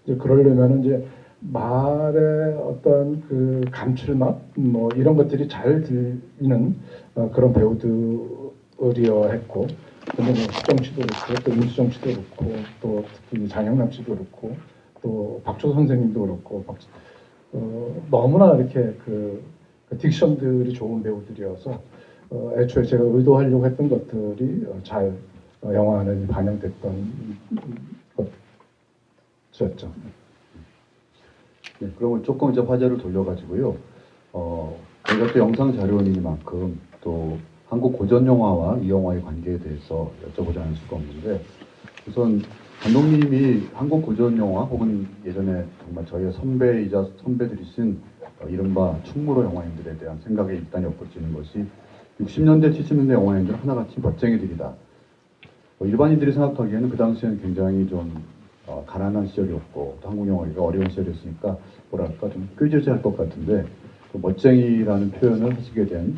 이제 그러려면 이제 말의 어떤 그 감칠맛 뭐 이런 것들이 잘 들리는 그런 배우들이어야 했고, 근데 뭐 수정 씨도 그렇고 또 임수정 씨도 그렇고 또 특히 장영남 씨도 그렇고 또 박조 선생님도 그렇고 너무나 이렇게 그 딕션들이 좋은 배우들이어서 애초에 제가 의도하려고 했던 것들이 잘 영화 안에 반영됐던 것이었죠. 네, 그러면 조금 이제 화제를 돌려가지고요. 저희가 또 영상 자료인이만큼 또 한국 고전 영화와 이 영화의 관계에 대해서 여쭤보지 않을 수가 없는데 우선 감독님이 한국 고전 영화 혹은 예전에 정말 저희의 선배이자 선배들이신 이른바 충무로 영화인들에 대한 생각에 일단 엿보이는 것이 60년대, 70년대 영화인들은 하나같이 멋쟁이들이다. 일반인들이 생각하기에는 그 당시에는 굉장히 좀 가난한 시절이었고 또 한국 영화가 어려운 시절이었으니까 뭐랄까 좀 꾀죄죄할 것 같은데 그 멋쟁이라는 표현을 하시게 된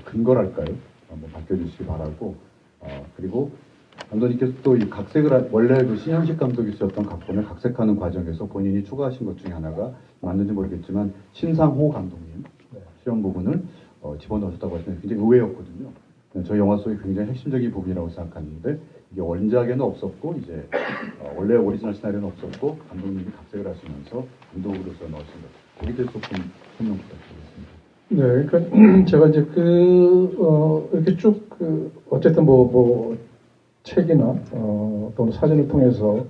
근거랄까요? 한번 밝혀주시기 바라고 그리고 감독님께서 또 이 각색을 원래 그 신현식 감독이 쓰였던 각본을 각색하는 과정에서 본인이 추가하신 것 중에 하나가 맞는지 모르겠지만 신상호 감독님 수영 부분을 집어넣으셨다고 하시면 굉장히 의외였거든요. 저희 영화 속의 굉장히 핵심적인 부분이라고 생각하는데 이게 원작에는 없었고 이제 원래 오리지널 시나리오는 없었고 감독님이 각색을 하시면서 감독으로서 넣으신 것. 거기에 대해서 좀 설명 부탁드리겠습니다. 네, 그러니까 제가 이제 이렇게 쭉 어쨌든 뭐 책이나 또는 사진을 통해서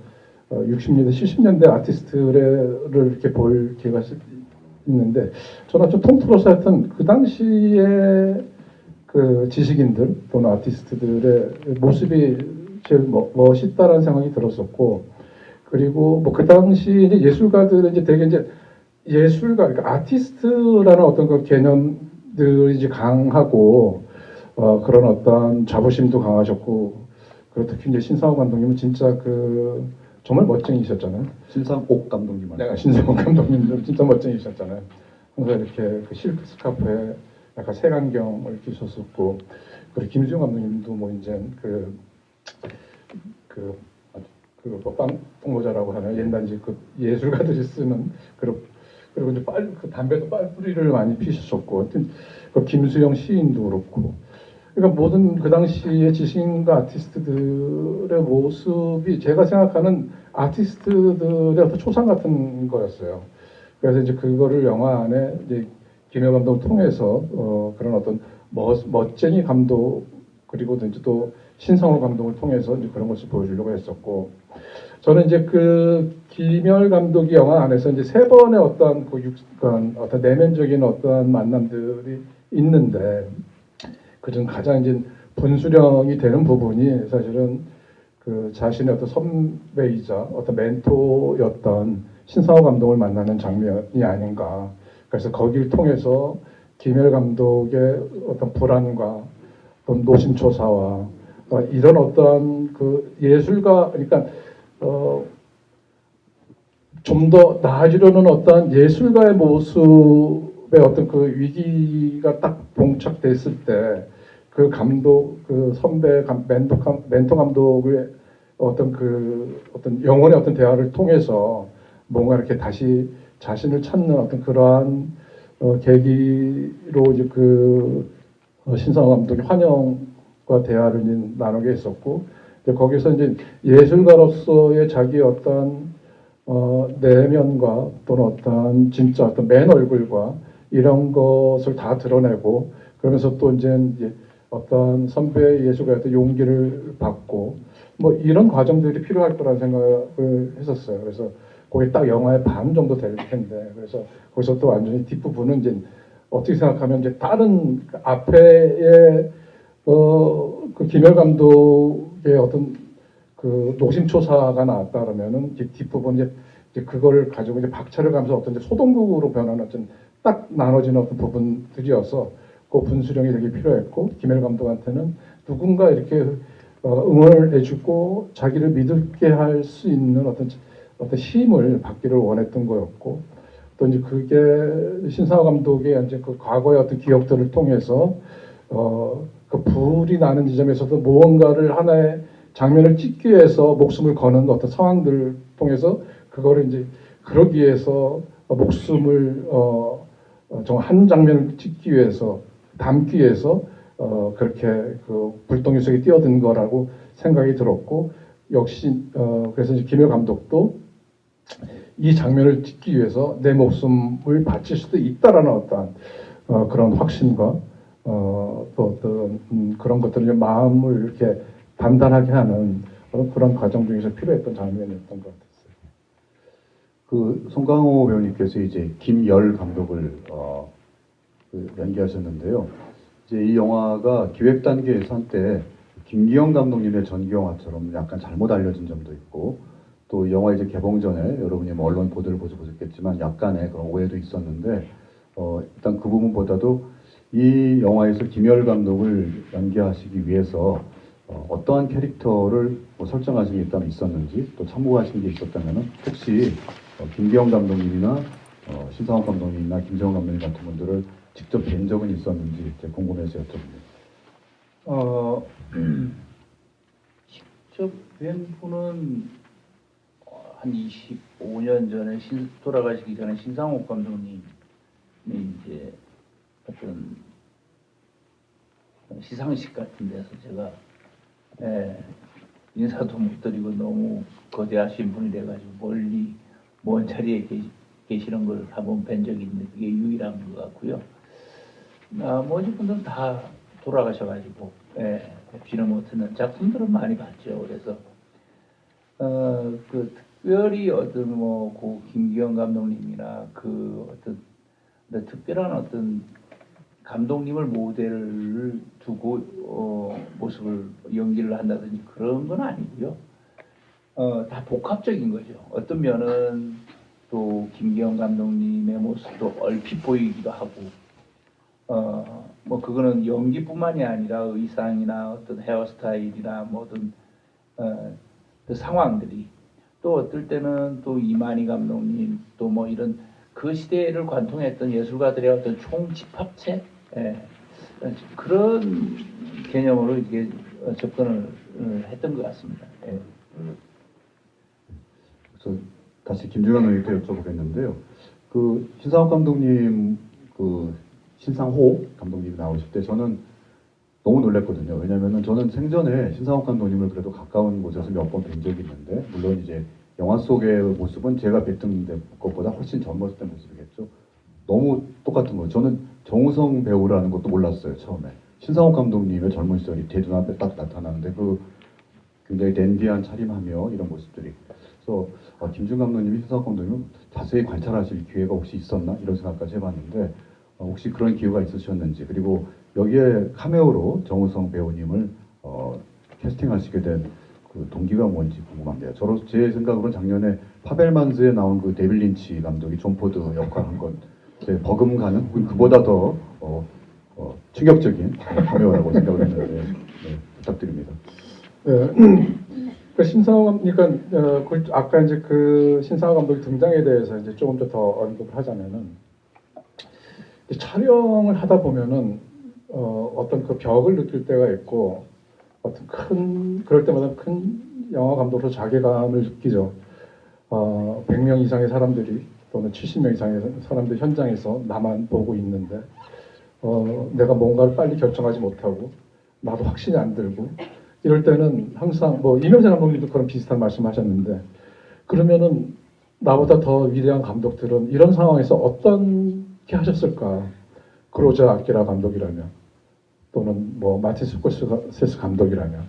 60년대, 70년대 아티스트를 이렇게 볼 기회가 있는데 저는 좀 통틀어서 하여튼 그 당시에 그 지식인들 또는 아티스트들의 모습이 제일 멋있다라는 생각이 들었었고 그리고 뭐 그 당시 이제 예술가들은 이제 되게 이제 예술가 그러니까 아티스트라는 어떤 그 개념들이 이제 강하고 그런 어떤 자부심도 강하셨고 그리고 특히 이제 신상호 감독님은 진짜 그 정말 멋쟁이셨잖아요. 신상옥 감독님 내가 말씀. 신성원 감독님도 진짜 멋쟁이셨잖아요. 항상 이렇게 그 실크 스카프에 약간 색안경을 끼셨었고, 그리고 김수영 감독님도 뭐 이제 빵 모자라고 하나요? 옛날 이제 그 예술가들이 쓰는 그리고 이제 그 담배도 빨뿌리를 많이 피셨었고, 하여튼 그 김수영 시인도 그렇고, 그러니까 모든 그 당시의 지식인과 아티스트들의 모습이 제가 생각하는 아티스트들의 어떤 초상 같은 거였어요. 그래서 이제 그거를 영화 안에 이제 김영 감독을 통해서 그런 어떤 멋쟁이 감독 그리고 이제 또 신성호 감독을 통해서 이제 그런 것을 보여주려고 했었고, 저는 이제 그 김열 감독이 영화 안에서 이제 세 번의 어떤 어떤 내면적인 어떤 만남들이 있는데, 그중 가장 이제 분수령이 되는 부분이 사실은 그 자신의 어떤 선배이자 어떤 멘토였던 신상호 감독을 만나는 장면이 아닌가. 그래서 거기를 통해서 김열 감독의 어떤 불안과 어떤 노심초사와 이런 어떤 그 예술가, 그러니까 좀 더 나아지려는 어떤 예술가의 모습의 어떤 그 위기가 딱 봉착됐을 때 그 감독, 그 선배 멘토 감독의 어떤 영혼의 어떤 대화를 통해서 뭔가 이렇게 다시 자신을 찾는 어떤 그러한 계기로 이제 신상호 감독이 환영과 대화를 이제 나누게 했었고, 거기서 이제 예술가로서의 자기 어떤 내면과 또는 어떤 진짜 어떤 맨 얼굴과 이런 것을 다 드러내고, 그러면서 또 이제 어떤 선배의 예술가의 어떤 용기를 받고 뭐 이런 과정들이 필요할 거라는 생각을 했었어요. 그래서 거기 딱 영화의 반 정도 될 텐데, 그래서 거기서 또 완전히 뒷부분은 이제 어떻게 생각하면 이제 다른 앞에의 그 김열 감독의 어떤 그 노심초사가 나왔다 그러면은 뒷부분 이제 그거를 가지고 이제 박차를 가면서 어떤 이제 소동극으로 변하는 어떤 딱 나눠지는 어떤 부분들이어서 그 분수령이 되게 필요했고, 김열 감독한테는 누군가 이렇게 응원을 해주고 자기를 믿게 할 수 있는 어떤 힘을 받기를 원했던 거였고, 또 이제 그게 신상호 감독의 이제 그 과거의 어떤 기억들을 통해서 그 불이 나는 지점에서도 무언가를 하나의 장면을 찍기 위해서 목숨을 거는 어떤 상황들을 통해서 그거를 이제 그러기 위해서 목숨을 정말 한 장면을 찍기 위해서 담기 위해서 그렇게 그 불똥이 속에 뛰어든 거라고 생각이 들었고, 역시 그래서 이제 김열 감독도 이 장면을 찍기 위해서 내 목숨을 바칠 수도 있다라는 어떤 그런 확신과 또 어떤 그런 것들을 마음을 이렇게 단단하게 하는 그런 과정 중에서 필요했던 장면이었던 것 같았어요. 그 송강호 배우님께서 이제 김열 감독을 연기하셨는데요. 이제 이 영화가 기획 단계에서 한때 김기영 감독님의 전기영화처럼 약간 잘못 알려진 점도 있고, 또 영화 이제 개봉 전에 여러분이 뭐 언론 보도를 보셨겠지만 약간의 그런 오해도 있었는데, 일단 그 부분보다도 이 영화에서 김열 감독을 연기하시기 위해서 어떠한 캐릭터를 뭐 설정하신 게 있다면 있었는지, 또 참고하신 게 있었다면 혹시 김기영 감독님이나 신상호 감독님이나 김정은 감독님 같은 분들을 직접 뵌 적은 있었는지 궁금해서 여쭤봅니다. 직접 뵌 분은 한 25년 전에 돌아가시기 전에 신상옥 감독님이 이제 어떤 시상식 같은 데서 제가 인사도 못 드리고 너무 거대하신 분이 돼가지고 멀리 먼 자리에 계시는 걸 한번 뵌 적이 있는데 그게 유일한 것 같고요. 나머지 분들은 다 돌아가셔가지고 뵙지는 못했는 작품들은 많이 봤죠. 그래서 그 특별히 어떤 고 김기영 감독님이나 그 어떤 특별한 어떤 감독님을 모델을 두고 모습을 연기를 한다든지 그런 건 아니고요. 다 복합적인 거죠. 어떤 면은 또 김기영 감독님의 모습도 얼핏 보이기도 하고, 뭐 그거는 연기뿐만이 아니라 의상이나 어떤 헤어스타일이나 모든 그 상황들이, 또 어떨 때는 또 이만희 감독님 또 뭐 이런 그 시대를 관통했던 예술가들의 어떤 총집합체 그런 개념으로 이게 접근을 했던 것 같습니다. 예. 그래서 다시 김준환 의원님께 여쭤보겠는데요. 그 신상호 감독님, 그 신상호 감독님이 나오실 때 저는 너무 놀랐거든요. 왜냐하면 저는 생전에 신상호 감독님을 그래도 가까운 곳에서 몇 번 뵌 적이 있는데, 물론 이제 영화 속의 모습은 제가 뵀던 것보다 훨씬 젊었을 때 모습이겠죠. 너무 똑같은 거예요. 저는 정우성 배우라는 것도 몰랐어요, 처음에. 신상호 감독님의 젊은 시절이 제 눈앞에 딱 나타나는데 그 굉장히 댄디한 차림하며 이런 모습들이. 그래서 김준 감독님이 신상호 감독님을 자세히 관찰하실 기회가 혹시 있었나 이런 생각까지 해봤는데 혹시 그런 기회가 있으셨는지, 그리고 여기에 카메오로 정우성 배우님을 캐스팅하시게 된 그 동기가 뭔지 궁금합니다. 제 생각으로는 작년에 파벨만즈에 나온 그 데빌 린치 감독이 존 포드 역할한 건 버금가는 혹은 그보다 더 충격적인 카메오라고 생각을 했는데 부탁드립니다. 네. 그 신상호, 그러니까 아까 이제 그 신상호 감독 등장에 대해서 이제 조금 더 언급을 하자면은 촬영을 하다 보면은 어떤 그 벽을 느낄 때가 있고 어떤 그럴 때마다 큰 영화 감독으로 자괴감을 느끼죠. 100명 이상의 사람들이 또는 70명 이상의 사람들 현장에서 나만 보고 있는데 내가 뭔가를 빨리 결정하지 못하고 나도 확신이 안 들고 이럴 때는 항상 뭐 이명세 감독님도 그런 비슷한 말씀하셨는데 그러면은 나보다 더 위대한 감독들은 이런 상황에서 어떻게 하셨을까? 그로저 아키라 감독이라면 또는 뭐 마틴 스코세스 감독이라면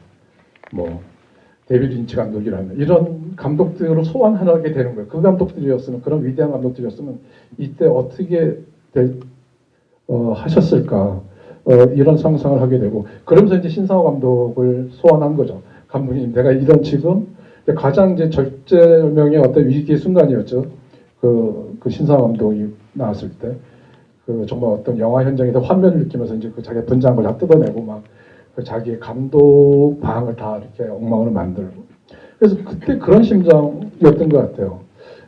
뭐 데이비드 린치 감독이라면 이런 감독들을 소환하게 되는 거예요. 그 감독들이었으면 그런 위대한 감독들이었으면 이때 어떻게 하셨을까? 이런 상상을 하게 되고 그러면서 이제 신상호 감독을 소환한 거죠. 감독님, 내가 이런 지금 가장 이제 절제명의 어떤 위기의 순간이었죠. 그 신상호 감독이 나왔을 때, 그 정말 어떤 영화 현장에서 환멸을 느끼면서 이제 그 자기 분장한 걸 다 뜯어내고 막 그 자기의 감독 방을 다 이렇게 엉망으로 만들고. 그래서 그때 그런 심정이었던 것 같아요.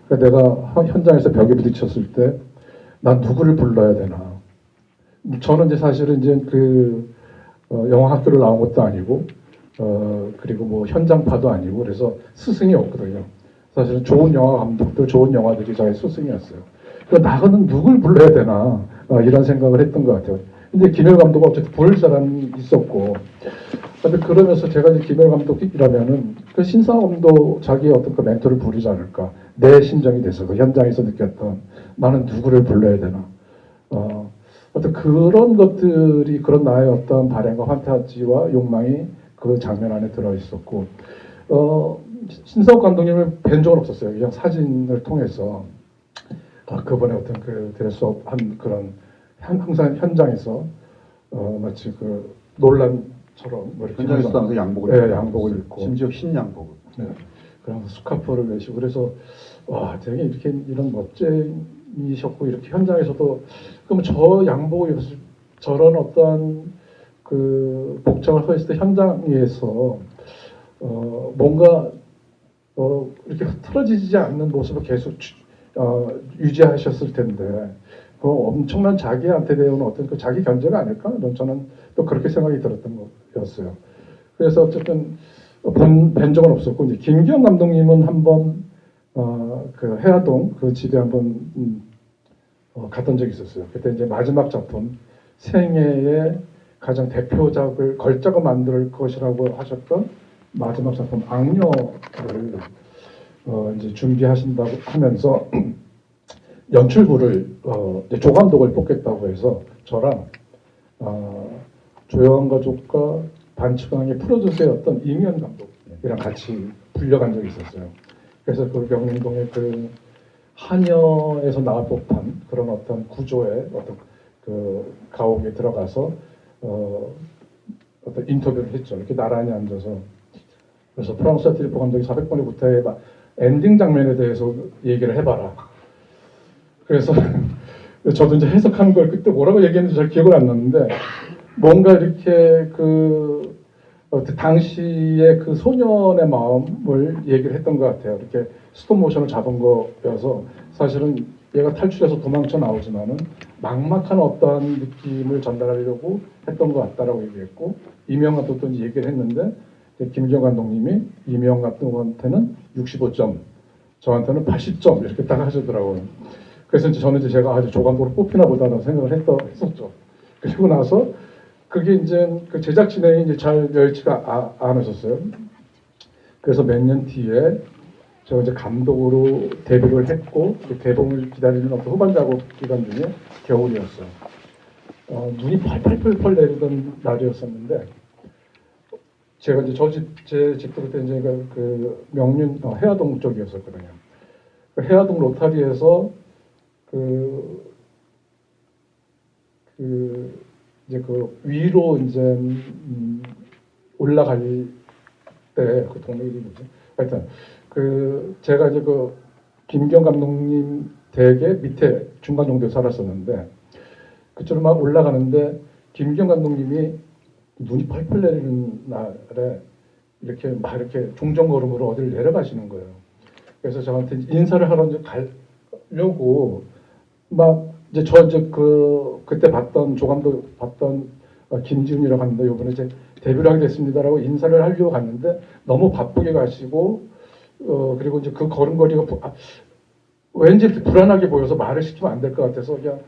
그러니까 내가 현장에서 벽에 부딪혔을 때, 난 누구를 불러야 되나. 저는 이제 사실은 이제 영화 학교를 나온 것도 아니고, 그리고 뭐 현장파도 아니고, 그래서 스승이 없거든요. 사실은 좋은 영화 감독들, 좋은 영화들이 저의 스승이었어요. 그러니까 나는 누굴 불러야 되나, 이런 생각을 했던 것 같아요. 근데 김열 감독은 어쨌든 부를 사람이 있었고, 근데 그러면서 제가 이제 김열 감독이라면은 그 신상험도 자기의 어떤 그 멘토를 부르지 않을까. 내 심정이 돼서 그 현장에서 느꼈던 나는 누구를 불러야 되나. 어떤 그런 것들이 그런 나의 어떤 바램과 판타지와 욕망이 그 장면 안에 들어 있었고, 신상욱 감독님을 뵌 적은 없었어요. 그냥 사진을 통해서 그분의 어떤 그 드레스업한 그런 항상 현장에서 마치 그 논란처럼 뭐 이렇게 현장에서도 항상 양복을 네, 양복을 입고 심지어 흰 양복을. 네. 그러면서 스카프를 매시고 그래서 와 되게 이렇게 이런 멋쟁이셨고 이렇게 현장에서도 그럼 저 양복을 입어서 저런 어떤 그 복장을 서 있을 때 현장에서 뭔가 이렇게 흐트러지지 않는 모습을 계속 유지하셨을 텐데 그 엄청난 자기한테 대한 어떤 그 자기 견제가 아닐까? 저는 또 그렇게 생각이 들었던 거였어요. 그래서 어쨌든 뵌 적은 없었고 이제 김기현 감독님은 한번 그 해화동 그 집에 한번 갔던 적이 있었어요. 그때 이제 마지막 작품 생애의 가장 대표작을 걸작을 만들 것이라고 하셨던 마지막 작품 악녀를 이제 준비하신다고 하면서 연출부를 조감독을 뽑겠다고 해서 저랑 조영한 가족과 반치광의 프로듀서였던 이미연 감독이랑 같이 불려간 적이 있었어요. 그래서 그 경림동의 그 한여에서 나올 법한 그런 어떤 구조의 어떤 그 가옥에 들어가서 어떤 인터뷰를 했죠. 이렇게 나란히 앉아서 그래서 프랑스 트리포 감독이 400번의 구타의 엔딩 장면에 대해서 얘기를 해봐라. 그래서 저도 이제 해석한 걸 그때 뭐라고 얘기했는지 잘 기억을 안 나는데 뭔가 이렇게 그 그 당시에 그 소년의 마음을 얘기를 했던 것 같아요. 이렇게 스톱모션을 잡은 거여서 사실은 얘가 탈출해서 도망쳐 나오지만은 막막한 어떠한 느낌을 전달하려고 했던 것 같다라고 얘기했고, 이명 감독도 이제 얘기를 했는데 김기영 감독님이 이명 감독한테는 65점, 저한테는 80점 이렇게 딱 하시더라고요. 그래서 이제 저는 이제 제가 아주 조감독으로 뽑히나 보다라는 생각을 했었죠. 그리고 나서 그게 이제 그 제작진에 이제 잘 여의치가 않으셨어요. 그래서 몇 년 뒤에 저 이제 감독으로 데뷔를 했고 그 개봉을 기다리는 어떤 후반 작업 기간 중에 겨울이었어요. 눈이 펄펄펄펄 내리던 날이었었는데 제가 이제 제 집도 그때 이제 그 명륜 해화동 쪽이었었거든요. 그 해화동 로타리에서 이제 그 위로 이제 올라갈 때 그 동네 이름이 뭐지? 하여튼 그 제가 이제 그 김기영 감독님 댁에 밑에 중간 정도에 살았었는데 그쪽으로 막 올라가는데 김기영 감독님이 눈이 펄펄 내리는 날에 이렇게 막 이렇게 종전걸음으로 어디를 내려가시는 거예요. 그래서 저한테 인사를 하러 이제 가려고 막 이제 그때 봤던 조감독 봤던 김지훈이라고 하는데 요번에 이제 데뷔를 하게 됐습니다라고 인사를 하려고 갔는데 너무 바쁘게 가시고 그리고 이제 그 걸음걸이가 왠지 이렇게 불안하게 보여서 말을 시키면 안 될 것 같아서 그냥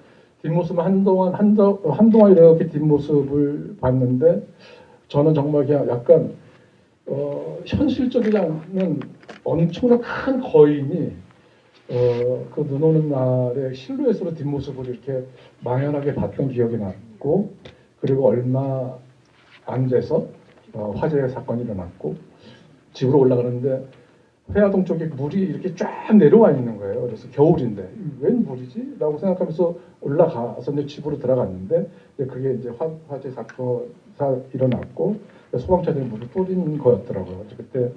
뒷모습을 한동안 이렇게 뒷모습을 봤는데 저는 정말 그냥 약간 현실적이지 않는 엄청난 큰 거인이 그 눈 오는 날의 실루엣으로 뒷모습을 이렇게 망연하게 봤던 기억이 났고 그리고 얼마 안 돼서 화재 사건이 일어났고 집으로 올라가는데 회화동 쪽에 물이 이렇게 쫙 내려와 있는 거예요. 그래서 겨울인데 웬 물이지? 라고 생각하면서 올라가서 이제 집으로 들어갔는데 그게 이제 화재 사건이 일어났고 소방차들이 물을 뿌린 거였더라고요. 그때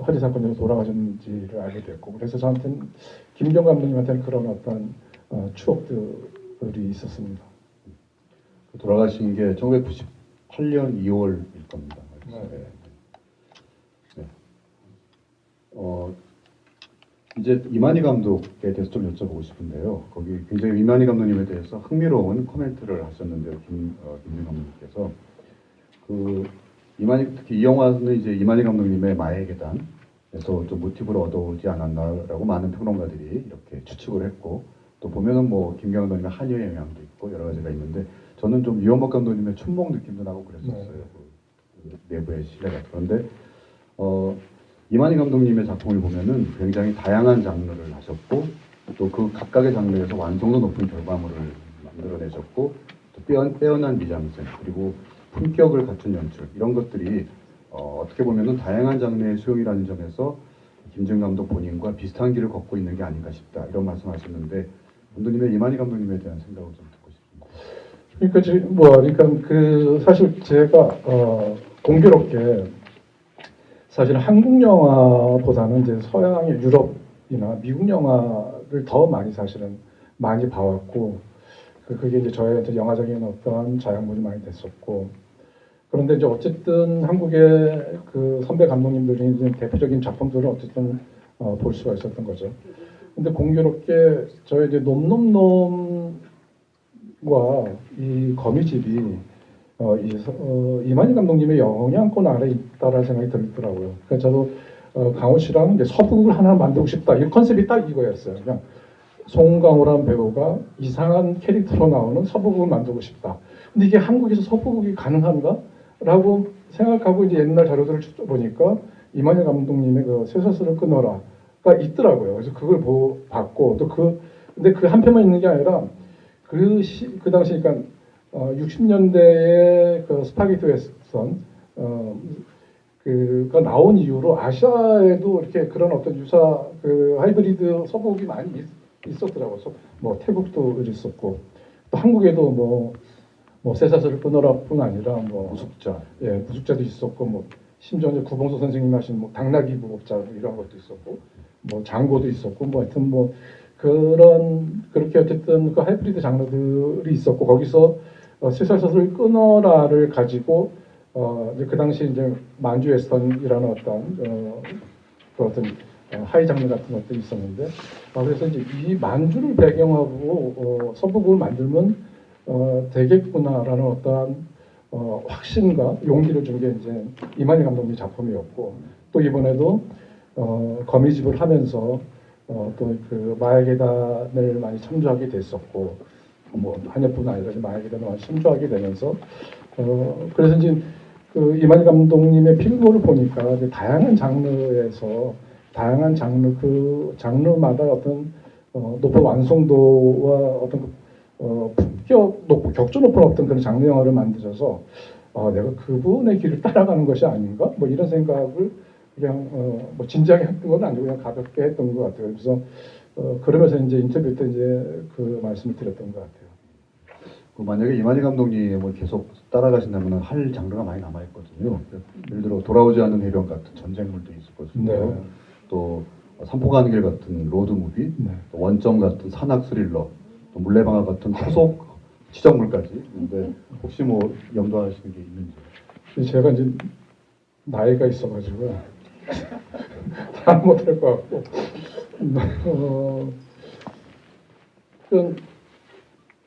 화재 사건으로 돌아가셨는지를 알게 됐고 그래서 저한테는 김경 감독님한테는 그런 어떤 추억들이 있었습니다. 돌아가신 게 1998년 2월일 겁니다. 네. 네. 이제 이만희 감독에 대해서 좀 여쭤보고 싶은데요. 거기 굉장히 이만희 감독님에 대해서 흥미로운 코멘트를 하셨는데요. 김준 감독님께서 특히 이 영화는 이제 이만희 감독님의 마의 계단에서 좀 모티브를 얻어오지 않았나라고 많은 평론가들이 이렇게 추측을 했고 또 보면은 뭐 김경 감독님의 한여의 영향도 있고 여러 가지가 있는데 저는 좀 유현복 감독님의 춘몽 느낌도 나고 그랬었어요. 그 내부의 신뢰가. 그런데 이만희 감독님의 작품을 보면은 굉장히 다양한 장르를 하셨고 또 그 각각의 장르에서 완성도 높은 결과물을 만들어내셨고 또 빼어난 미장센 그리고 품격을 갖춘 연출 이런 것들이 어떻게 보면은 다양한 장르의 수용이라는 점에서 김준 감독 본인과 비슷한 길을 걷고 있는 게 아닌가 싶다 이런 말씀하셨는데 감독님의 이만희 감독님에 대한 생각을 좀 듣고 싶습니다. 그러니까 사실 제가 공교롭게 사실 한국 영화보다는 이제 서양의 유럽이나 미국 영화를 더 사실은 많이 봐왔고 그게 이제 저의 이제 영화적인 어떠한 자양분이 많이 됐었고 그런데 이제 어쨌든 한국의 그 선배 감독님들 중에 이제 대표적인 작품들을 어쨌든 볼 수가 있었던 거죠. 근데 공교롭게 저의 이제 놈놈놈과 이 거미집이 이만희 감독님의 영향권 아래 있다라는 생각이 들더라고요. 그러니까 저도 강호 씨랑 이제 서부극을 하나 만들고 싶다. 이 컨셉이 딱 이거였어요. 그냥 송강호라는 배우가 이상한 캐릭터로 나오는 서부극을 만들고 싶다. 근데 이게 한국에서 서부극이 가능한가? 라고 생각하고 이제 옛날 자료들을 보니까 이만희 감독님의 그 쇠사슬을 끊어라가 있더라고요. 그래서 그걸 봤고 또 근데 그 한 편만 있는 게 아니라 그 당시 그러니까 60년대의 그 스파게티 웨스턴 그가 나온 이후로 아시아에도 이렇게 그런 어떤 유사 그 하이브리드 서부극이 많이 있었더라고요. 뭐 태국도 있었고 또 한국에도 뭐 쇠사슬을 끊어라뿐 아니라 뭐 무숙자도 있었고 뭐 심지어 이제 구봉서 선생님 하신 뭐 당나귀 무법자 이런 것도 있었고 뭐 장고도 있었고 뭐 하여튼 뭐 그렇게 어쨌든 그 하이브리드 장르들이 있었고 거기서 쇠사슬을 끊어라를 가지고 이제 그 당시 이제 만주 웨스턴이라는 그 어떤 하이 장르 같은 것들이 있었는데, 그래서 이제 이 만주를 배경하고 서부극을 만들면 되겠구나라는 어떠한 확신과 용기를 준 게 이제 이만희 감독님 작품이었고, 또 이번에도 거미집을 하면서 또 그 마약의 단을 많이 참조하게 됐었고, 뭐 한여뿐 아니라 마약의 단을 많이 참조하게 되면서 그래서 이제 그 이만희 감독님의 필모를 보니까 이제 다양한 장르에서 다양한 장르 그 장르마다 어떤 높은 완성도와 어떤 품격 높고 격조 높은 어떤 그런 장르 영화를 만드셔서 내가 그분의 길을 따라가는 것이 아닌가 뭐 이런 생각을 그냥 뭐 진지하게 했던 건 아니고 그냥 가볍게 했던 것 같아요. 그래서 그러면서 이제 인터뷰 때 이제 그 말씀을 드렸던 것 같아요. 만약에 이만희 감독님을 계속 따라가신다면 할 장르가 많이 남아있거든요. 예를 들어 돌아오지 않는 해변 같은 전쟁물도 있을 것이고, 네. 또 삼포가는 길 같은 로드무비, 네. 또 원점 같은 산악 스릴러, 또 물레방아 같은 후속 치정물까지. 근데 혹시 뭐 염두하시는 게 있는지? 제가 이제 나이가 있어가지고 다 못할 것 같고, 그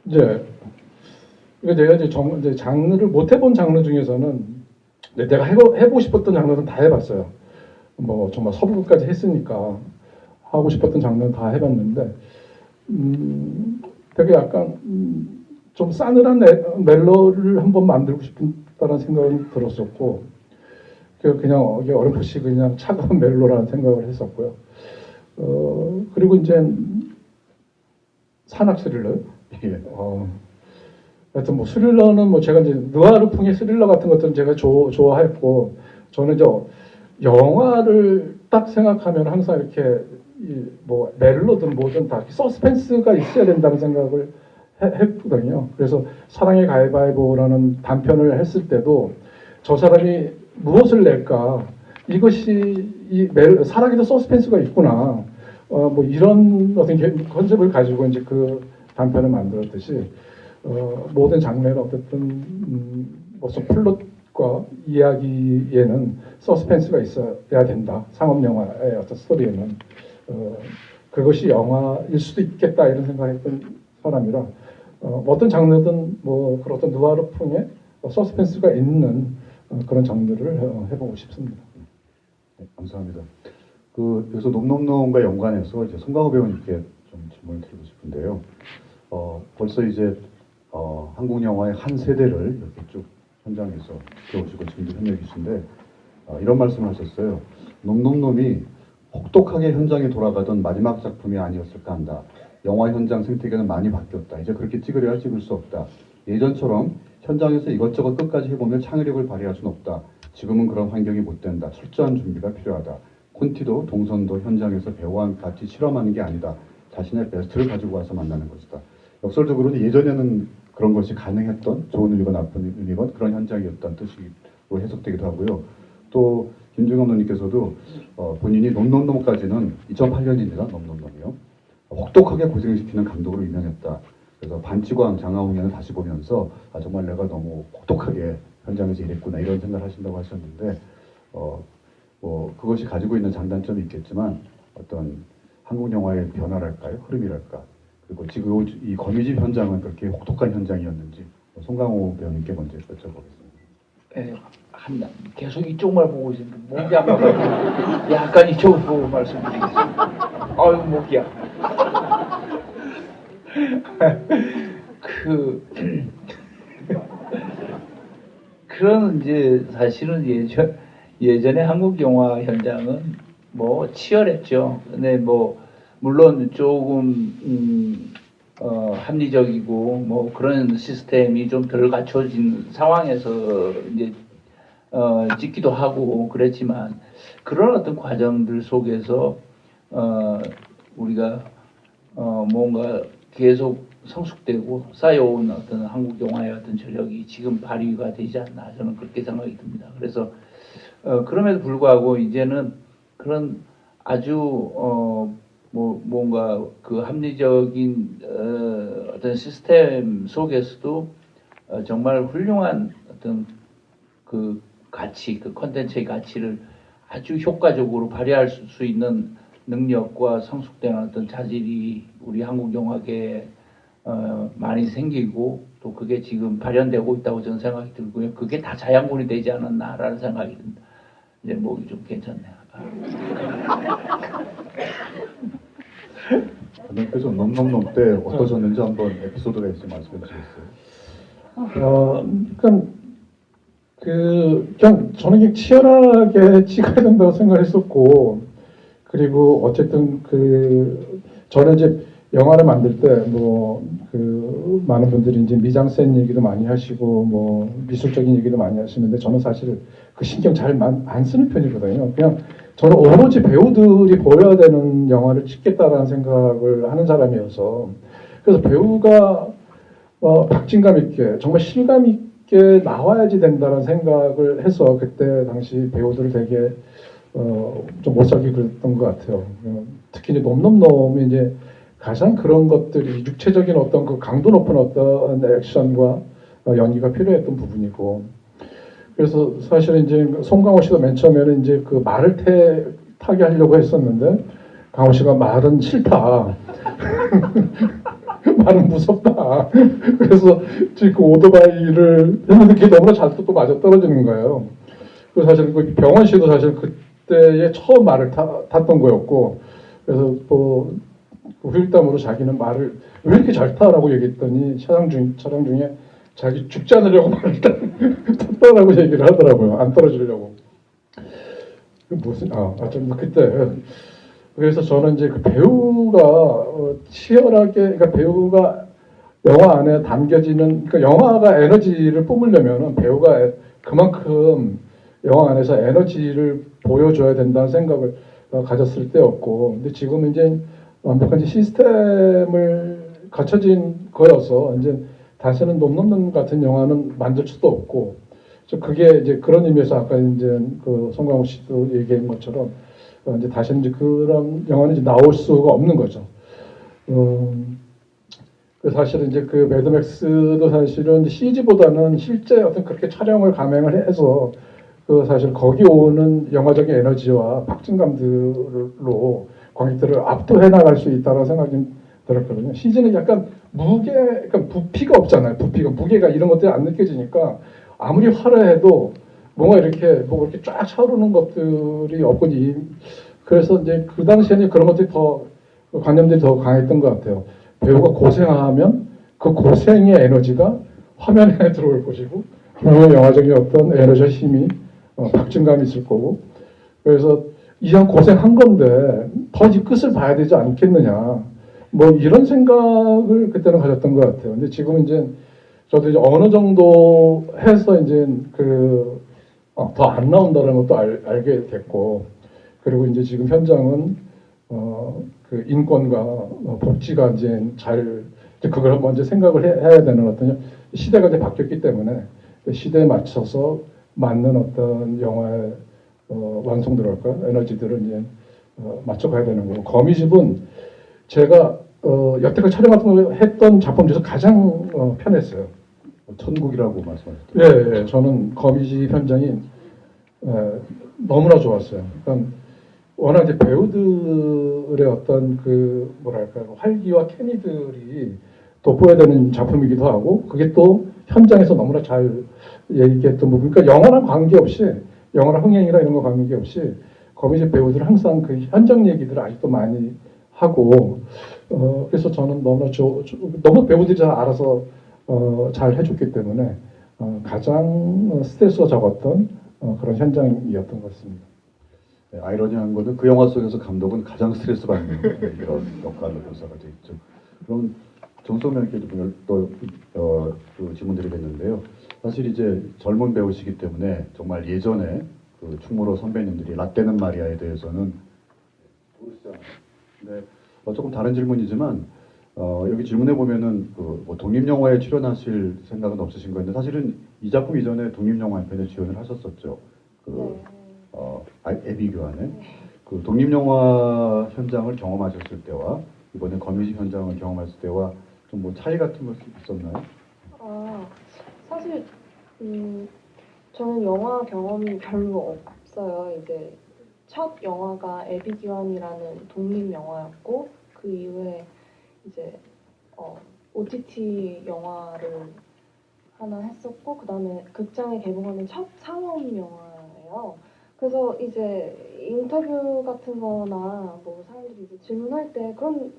이제 제가 이제 장르를 못 해본 장르 중에서는 내가 해보고 싶었던 장르는 다 해봤어요. 뭐 정말 서부극까지 했으니까 하고 싶었던 장르는 다 해봤는데, 되게 약간 좀 싸늘한 멜로를 한번 만들고 싶다는 생각이 들었었고, 그냥 이게 어렴풋이 그냥 차가운 멜로라는 생각을 했었고요. 그리고 이제 산악 스릴러. 예. 하여튼 뭐 스릴러는 뭐 제가 이제 느와르풍의 스릴러 같은 것들은 제가 좋아했고, 저는 이제 영화를 딱 생각하면 항상 이렇게 뭐 멜로든 뭐든 다 서스펜스가 있어야 된다는 생각을 했거든요. 그래서 사랑의 가위바위보라는 단편을 했을 때도 저 사람이 무엇을 낼까, 이것이 사랑에도 서스펜스가 있구나, 뭐 이런 어떤 컨셉을 가지고 이제 그 단편을 만들었듯이 모든 장르는 어쨌든 무슨 플롯과 이야기에는 서스펜스가 있어야 된다. 상업 영화의 어떤 스토리에는 그것이 영화일 수도 있겠다 이런 생각했던 사람이라 어떤 장르든 뭐 그런 어떤 누아르풍의 서스펜스가 있는 그런 장르를 해보고 싶습니다. 네, 감사합니다. 여기서 놈놈놈과 연관해서 이제 송강호 배우님께 좀 질문을 드리고 싶은데요. 벌써 이제 한국 영화의 한 세대를 이렇게 쭉 현장에서 지켜오시고 지금도 현역이신데 이런 말씀을 하셨어요. 놈놈놈이 혹독하게 현장에 돌아가던 마지막 작품이 아니었을까 한다. 영화 현장 생태계는 많이 바뀌었다. 이제 그렇게 찍으려야 찍을 수 없다. 예전처럼 현장에서 이것저것 끝까지 해보며 창의력을 발휘할 수는 없다. 지금은 그런 환경이 못 된다. 철저한 준비가 필요하다. 콘티도 동선도 현장에서 배우와 같이 실험하는 게 아니다. 자신의 베스트를 가지고 와서 만나는 것이다. 역설적으로는 예전에는 그런 것이 가능했던, 좋은 의미건 나쁜 의미건 그런 현장이었다는 뜻으로 해석되기도 하고요. 또 김준영 감독님께서도 본인이 놈놈놈까지는 2008년입니다. 놈놈놈이요. 혹독하게 고생시키는 감독으로 유명했다. 그래서 반치광, 장하홍연을 다시 보면서 정말 내가 너무 혹독하게 현장에서 일했구나 이런 생각을 하신다고 하셨는데 뭐 그것이 가지고 있는 장단점이 있겠지만 어떤 한국 영화의 변화랄까요? 흐름이랄까? 그리고 지금 이 거미집 현장은 그렇게 혹독한 현장이었는지 송강호 배우님께 먼저 여쭤보겠습니다. 네, 계속 이쪽만 보고 있는데 목이 아파가지고 약간 이쪽을 보고 말씀드리겠습니다. 아유 목이야. 그런 이제 사실은 예전에 한국 영화 현장은 뭐 치열했죠. 근데 뭐 물론 조금 합리적이고 뭐 그런 시스템이 좀 덜 갖춰진 상황에서 이제 찍기도 하고 그랬지만 그런 어떤 과정들 속에서 우리가 뭔가 계속 성숙되고 쌓여온 어떤 한국 영화의 어떤 저력이 지금 발휘가 되지 않나 저는 그렇게 생각이 듭니다. 그래서 그럼에도 불구하고 이제는 그런 아주 뭔가 그 합리적인 어떤 시스템 속에서도 정말 훌륭한 어떤 그 가치, 그 컨텐츠의 가치를 아주 효과적으로 발휘할 수 있는 능력과 성숙된 어떤 자질이 우리 한국 영화계에 많이 생기고 또 그게 지금 발현되고 있다고 저는 생각이 들고요. 그게 다 자양분이 되지 않았나라는 생각이 듭니다. 이제 목이 좀 괜찮네요. 감독님께서 넘넘넘 때 어떠셨는지 한번 에피소드가 있으면 말씀해 주시겠어요? 그러니까 그냥 저는 그냥 치열하게 찍어야 된다고 생각했었고, 그리고 어쨌든 저는 이제 영화를 만들 때 많은 분들이 이제 미장센 얘기도 많이 하시고 뭐 미술적인 얘기도 많이 하시는데 저는 사실 그 신경 잘 안 쓰는 편이거든요. 그냥 저는 오로지 배우들이 보여야 되는 영화를 찍겠다라는 생각을 하는 사람이어서, 그래서 배우가 박진감 있게 정말 실감 있게 나와야지 된다는 생각을 해서 그때 당시 배우들을 되게 좀 못 살게 그랬던 것 같아요. 특히 이제 넘넘넘이 이제 가장 그런 것들이 육체적인 어떤 그 강도 높은 어떤 액션과 연기가 필요했던 부분이고, 그래서 사실은 이제 송강호 씨도 맨 처음에는 이제 그 말을 타게 하려고 했었는데 강호 씨가 말은 싫다. 말은 무섭다. 그래서 지금 그 오토바이를 했는데 그게 너무나 잘 또 맞아 떨어지는 거예요. 그래서 사실 그 병원 씨도 사실 그때에 처음 말을 탔던 거였고, 그래서 뭐 후일담으로 자기는 말을 왜 이렇게 잘 타라고 얘기했더니 촬영 중에 자기 죽지 않으려고 말을 탔다라고 얘기를 하더라고요. 안 떨어지려고. 무슨 좀 그때 그래서 저는 이제 그 배우가 치열하게, 그러니까 배우가 영화 안에 담겨지는, 그러니까 영화가 에너지를 뿜으려면은 배우가 그만큼 영화 안에서 에너지를 보여줘야 된다는 생각을 가졌을 때였고, 근데 지금 이제 완벽한 시스템을 갖춰진 거여서 이제 다시는 넘넘넘 같은 영화는 만들 수도 없고, 그게 이제 그런 의미에서 아까 이제 그 송강호 씨도 얘기한 것처럼 이제 다시는 이제 그런 영화는 이제 나올 수가 없는 거죠. 그 사실은 이제 그 매드맥스도 사실은 CG보다는 실제 어떤 그렇게 촬영을 감행을 해서 그 사실 거기 오는 영화적인 에너지와 박진감들로 관객들을 압도해 나갈 수 있다는 생각이 들었거든요. CG는 약간 그러니까 부피가 없잖아요. 무게가 이런 것들이 안 느껴지니까 아무리 화려해도 뭔가 이렇게 쫙 차오르는 것들이 없고, 그래서 이제 그 당시에는 그런 것들이 관념들이 더 강했던 것 같아요. 배우가 고생하면 그 고생의 에너지가 화면에 들어올 것이고, 영화적인 어떤 에너지와 힘이 박진감이 있을 거고, 그래서 이왕 고생한 건데 더 이 끝을 봐야 되지 않겠느냐, 뭐 이런 생각을 그때는 가졌던 것 같아요. 근데 지금 이제 저도 이제 어느 정도 해서 이제 더 안 나온다는 것도 알게 됐고, 그리고 이제 지금 현장은 그 인권과 복지가 이제 그걸 먼저 생각을 해야 되는 어떤 시대가 이제 바뀌었기 때문에 시대에 맞춰서 맞는 어떤 영화의 완성도랄까 에너지들을 이제 맞춰가야 되는 거고, 거미집은 제가 여태까지 촬영했던 작품 중에서 가장 편했어요. 천국이라고 말씀하셨죠. 예, 저는 거미집 현장이 너무나 좋았어요. 그러니까 워낙 이제 배우들의 어떤 그 활기와 케미들이 돋보여야 되는 작품이기도 하고, 그게 또 현장에서 너무나 잘 얘기했던 부분. 그러니까 영화랑 관계없이, 영화랑 흥행이랑 이런 거 관계없이 거미집 배우들은 항상 그 현장 얘기들을 아직도 많이 하고, 그래서 저는 너무 배우들이 잘 알아서 잘 해줬기 때문에 가장 스트레스가 적었던 그런 현장이었던 것 같습니다. 네, 아이러니한 거는 그 영화 속에서 감독은 가장 스트레스 받는 이런 역할로 묘사가 되어 있죠. 그럼 정소명께도 또 질문 드리겠는데요. 사실 이제 젊은 배우시기 때문에 정말 예전에 그 충무로 선배님들이 라떼는 마리아에 대해서는 모르시잖아요. 근데 조금 다른 질문이지만 여기 질문해 보면은 뭐 독립영화에 출연하실 생각은 없으신 거였는데, 사실은 이 작품 이전에 독립영화 한 편에 지원을 하셨었죠. 애비 교환에 그 독립영화 현장을 경험하셨을 때와 이번에 거미집 현장을 경험했을 때와 좀 뭐 차이 같은 것이 있었나요? 사실 저는 영화 경험이 별로 없어요. 이제 첫 영화가 에비규환이라는 독립 영화였고 그 이후에 이제 OTT 영화를 하나 했었고 그 다음에 극장에 개봉하는 첫 상업 영화예요. 그래서 이제 인터뷰 같은 거나 뭐 사람들이 이제 질문할 때 그런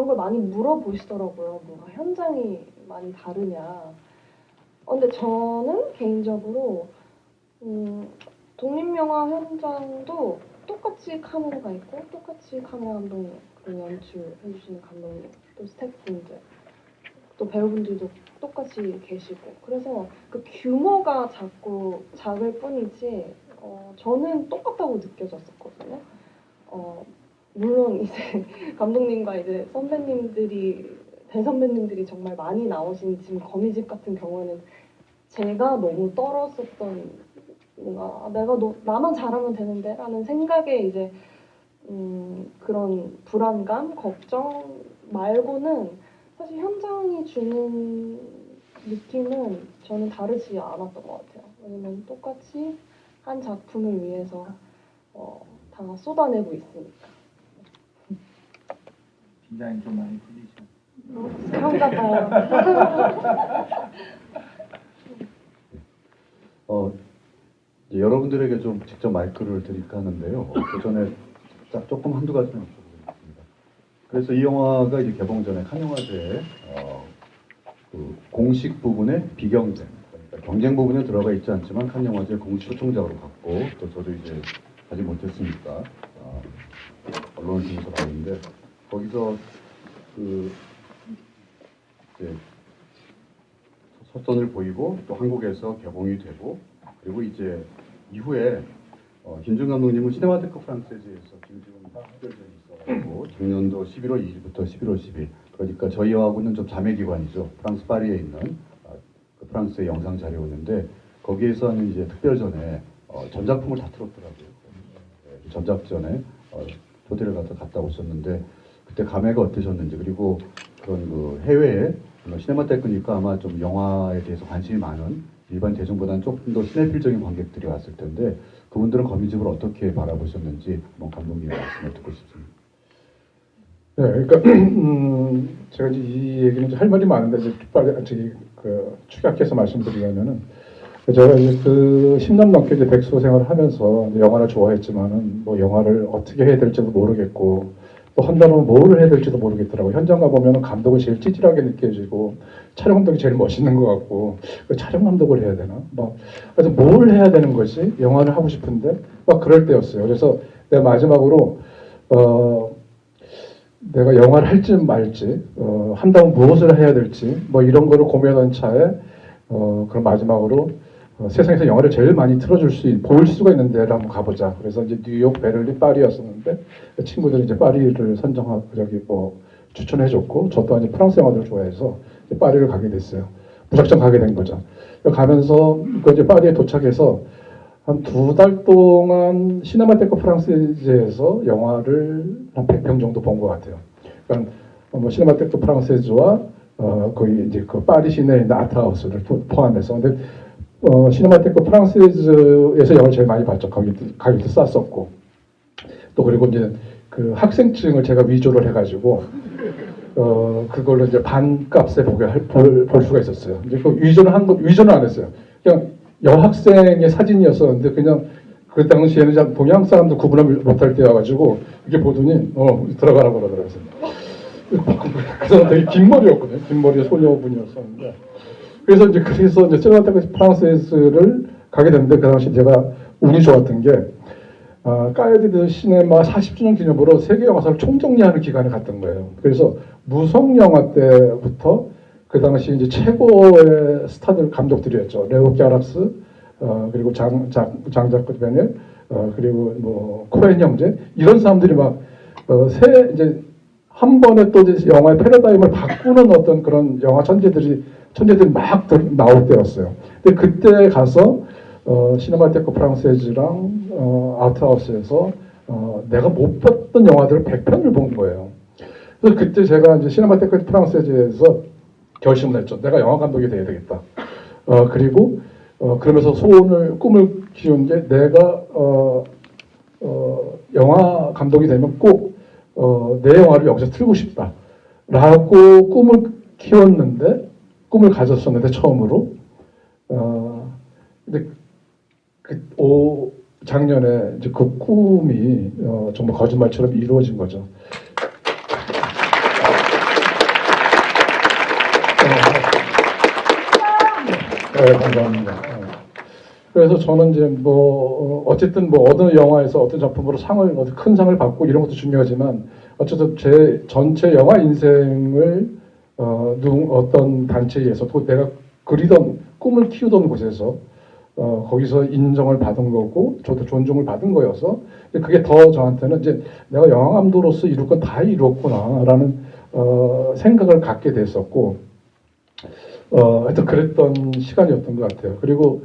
걸 많이 물어보시더라고요. 뭔가 현장이 많이 다르냐. 근데 저는 개인적으로 독립영화 현장도 똑같이 카메라가 있고 똑같이 카메라 감독님 그리고 연출해주시는 감독님 또 스태프분들 또 배우분들도 똑같이 계시고 그래서 그 규모가 자꾸 작을 뿐이지 저는 똑같다고 느껴졌었거든요. 물론 이제 감독님과 이제 대선배님들이 정말 많이 나오신 지금 거미집 같은 경우에는 제가 너무 떨었었던 뭔가 나만 잘하면 되는데 라는 생각에 이제 그런 불안감, 걱정 말고는 사실 현장이 주는 느낌은 저는 다르지 않았던 것 같아요. 왜냐면 똑같이 한 작품을 위해서 다 쏟아내고 있으니까. 긴장이 좀 많이 풀리죠. 그런가 봐요. 이제 여러분들에게 좀 직접 마이크를 드릴까 하는데요. 그 전에 조금 한두 가지만 여쭤보겠습니다. 그래서 이 영화가 이제 개봉 전에 칸 영화제에 그 공식 부분에 비경쟁, 그러니까 경쟁 부분에 들어가 있지 않지만 칸 영화제 공식 초청작으로 갔고 또 저도 이제 가지 못했으니까 언론을 통해서 봤는데 거기서 그 이제 첫선을 보이고 또 한국에서 개봉이 되고 그리고 이제 이후에 김준 감독님은 시네마테크 프랑세즈에서 김준 특별전이 있어가지고 작년도 11월 2일부터 11월 10일 그러니까 저희하고는 좀 자매기관이죠. 프랑스 파리에 있는 그 프랑스의 영상 자료였는데 거기에서는 이제 특별전에 전작품을 다 틀었더라고요. 네, 전작전에 초대를 갔다 오셨는데 그때 감회가 어떠셨는지 그리고 그런 그 해외에 시네마테크니까 아마 좀 영화에 대해서 관심이 많은 일반 대중보다는 조금 더 시네필적인 관객들이 왔을 텐데 그분들은 거미집을 어떻게 바라보셨는지 한번 감독님의 말씀을 듣고 싶습니다. 네, 그러니까 제가 이제 이 얘기는 할 말이 많은데 이제 빨리 축약해서 말씀드리려면은 제가 이제 그 10년 넘게 이제 백수 생활을 하면서 영화를 좋아했지만은 뭐 영화를 어떻게 해야 될지도 모르겠고 또 한다면 뭘 해야 될지도 모르겠더라고요. 현장 가보면 감독이 제일 찌질하게 느껴지고 촬영 감독이 제일 멋있는 것 같고 촬영 감독을 해야 되나? 그래서 뭘 해야 되는 거지? 영화를 하고 싶은데 막 그럴 때였어요. 그래서 내가 마지막으로 내가 영화를 할지 말지 한다면 무엇을 해야 될지 뭐 이런 거를 고민하는 차에 그럼 마지막으로 세상에서 영화를 제일 많이 볼 수가 있는 데를 한번 가보자. 그래서 이제 뉴욕, 베를린, 파리였었는데 친구들이 이제 파리를 추천해줬고 저 또한 이제 프랑스 영화들을 좋아해서 이제 파리를 가게 됐어요. 무작정 가게 된 거죠. 가면서 이제 파리에 도착해서 한 2달 동안 시네마테크 프랑세즈에서 영화를 한 100편 정도 본 것 같아요. 그러니까 뭐 시네마테크 프랑세즈와 거기 이제 그 파리 시내에 있는 아트하우스를 포함해서 근데 시네마테크 프랑세즈에서 영화를 제일 많이 봤죠. 가격도 쌌었고 또 그리고 이제 그 학생증을 제가 위조를 해가지고 그걸로 이제 반값에 볼 수가 있었어요. 이제 그 위조는 안 했어요. 그냥 여학생의 사진이었었는데 그냥 그 당시에는 동양 사람들 구분을 못할 때여가지고 이렇게 보더니 들어가라고 그러더라고요. 그래서 되게 긴 머리였거든요. 긴 머리에 소녀분이었었는데 그래서 이제 시네마테크 프랑세스를 가게 됐는데 그 당시 제가 운이 좋았던 게 까에디드 시네마 40주년 기념으로 세계 영화사를 총정리하는 기간에 갔던 거예요. 그래서 무성 영화 때부터 그 당시 이제 최고의 스타들 감독들이었죠. 레오 갸락스 그리고 장자크 베넬 그리고 뭐 코엔 형제 이런 사람들이 막 이제 한 번에 또 이제 영화의 패러다임을 바꾸는 어떤 그런 영화 천재들이 막 나올 때였어요. 근데 그때 가서 시네마테크 프랑세즈랑 아트하우스에서 내가 못 봤던 영화들을 100편을 본 거예요. 그래서 그때 제가 이제 시네마테크 프랑세즈에서 결심을 했죠. 내가 영화 감독이 돼야 되겠다. 그리고 그러면서 꿈을 키운 게 내가 영화 감독이 되면 꼭 내 영화를 여기서 틀고 싶다라고 꿈을 키웠는데 꿈을 가졌었는데 처음으로 근데 작년에 이제 그 꿈이 정말 거짓말처럼 이루어진 거죠. 네, 감사합니다. 그래서 저는 이제 어쨌든 어느 영화에서 어떤 작품으로 큰 상을 받고 이런 것도 중요하지만 어쨌든 제 전체 영화 인생을 어떤 단체에 의해서 또 내가 그리던 꿈을 키우던 곳에서 거기서 인정을 받은 거고 저도 존중을 받은 거여서 그게 더 저한테는 이제 내가 영화 감독으로서 이룰 건 다 이뤘구나라는 생각을 갖게 됐었고 하여튼 그랬던 시간이었던 것 같아요. 그리고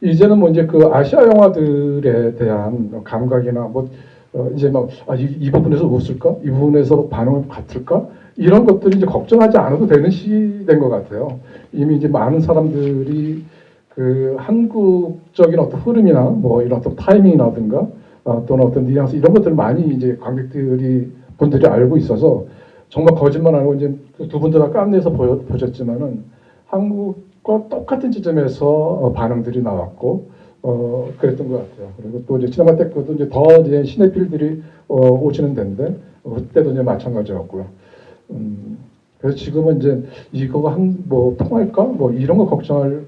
이제는 이제 그 아시아 영화들에 대한 감각이나 이제 이 부분에서 웃을까? 이 부분에서 반응을 같을까? 이런 것들이 이제 걱정하지 않아도 되는 시기인 것 같아요. 이미 이제 많은 사람들이 그 한국적인 어떤 흐름이나 이런 어떤 타이밍이라든가 또는 어떤 뉘앙스 이런 것들을 많이 이제 분들이 알고 있어서 정말 거짓말 안 하고 이제 두 분들 다 깜내에서 보셨지만은 한국과 똑같은 지점에서 반응들이 나왔고 그랬던 것 같아요. 그리고 또 이제 지난번 때도 이제 더 이제 시네필들이 오시는 데인데 그때도 이제 마찬가지였고요. 그래서 지금은 이제 이거가 통할까 이런 거 걱정할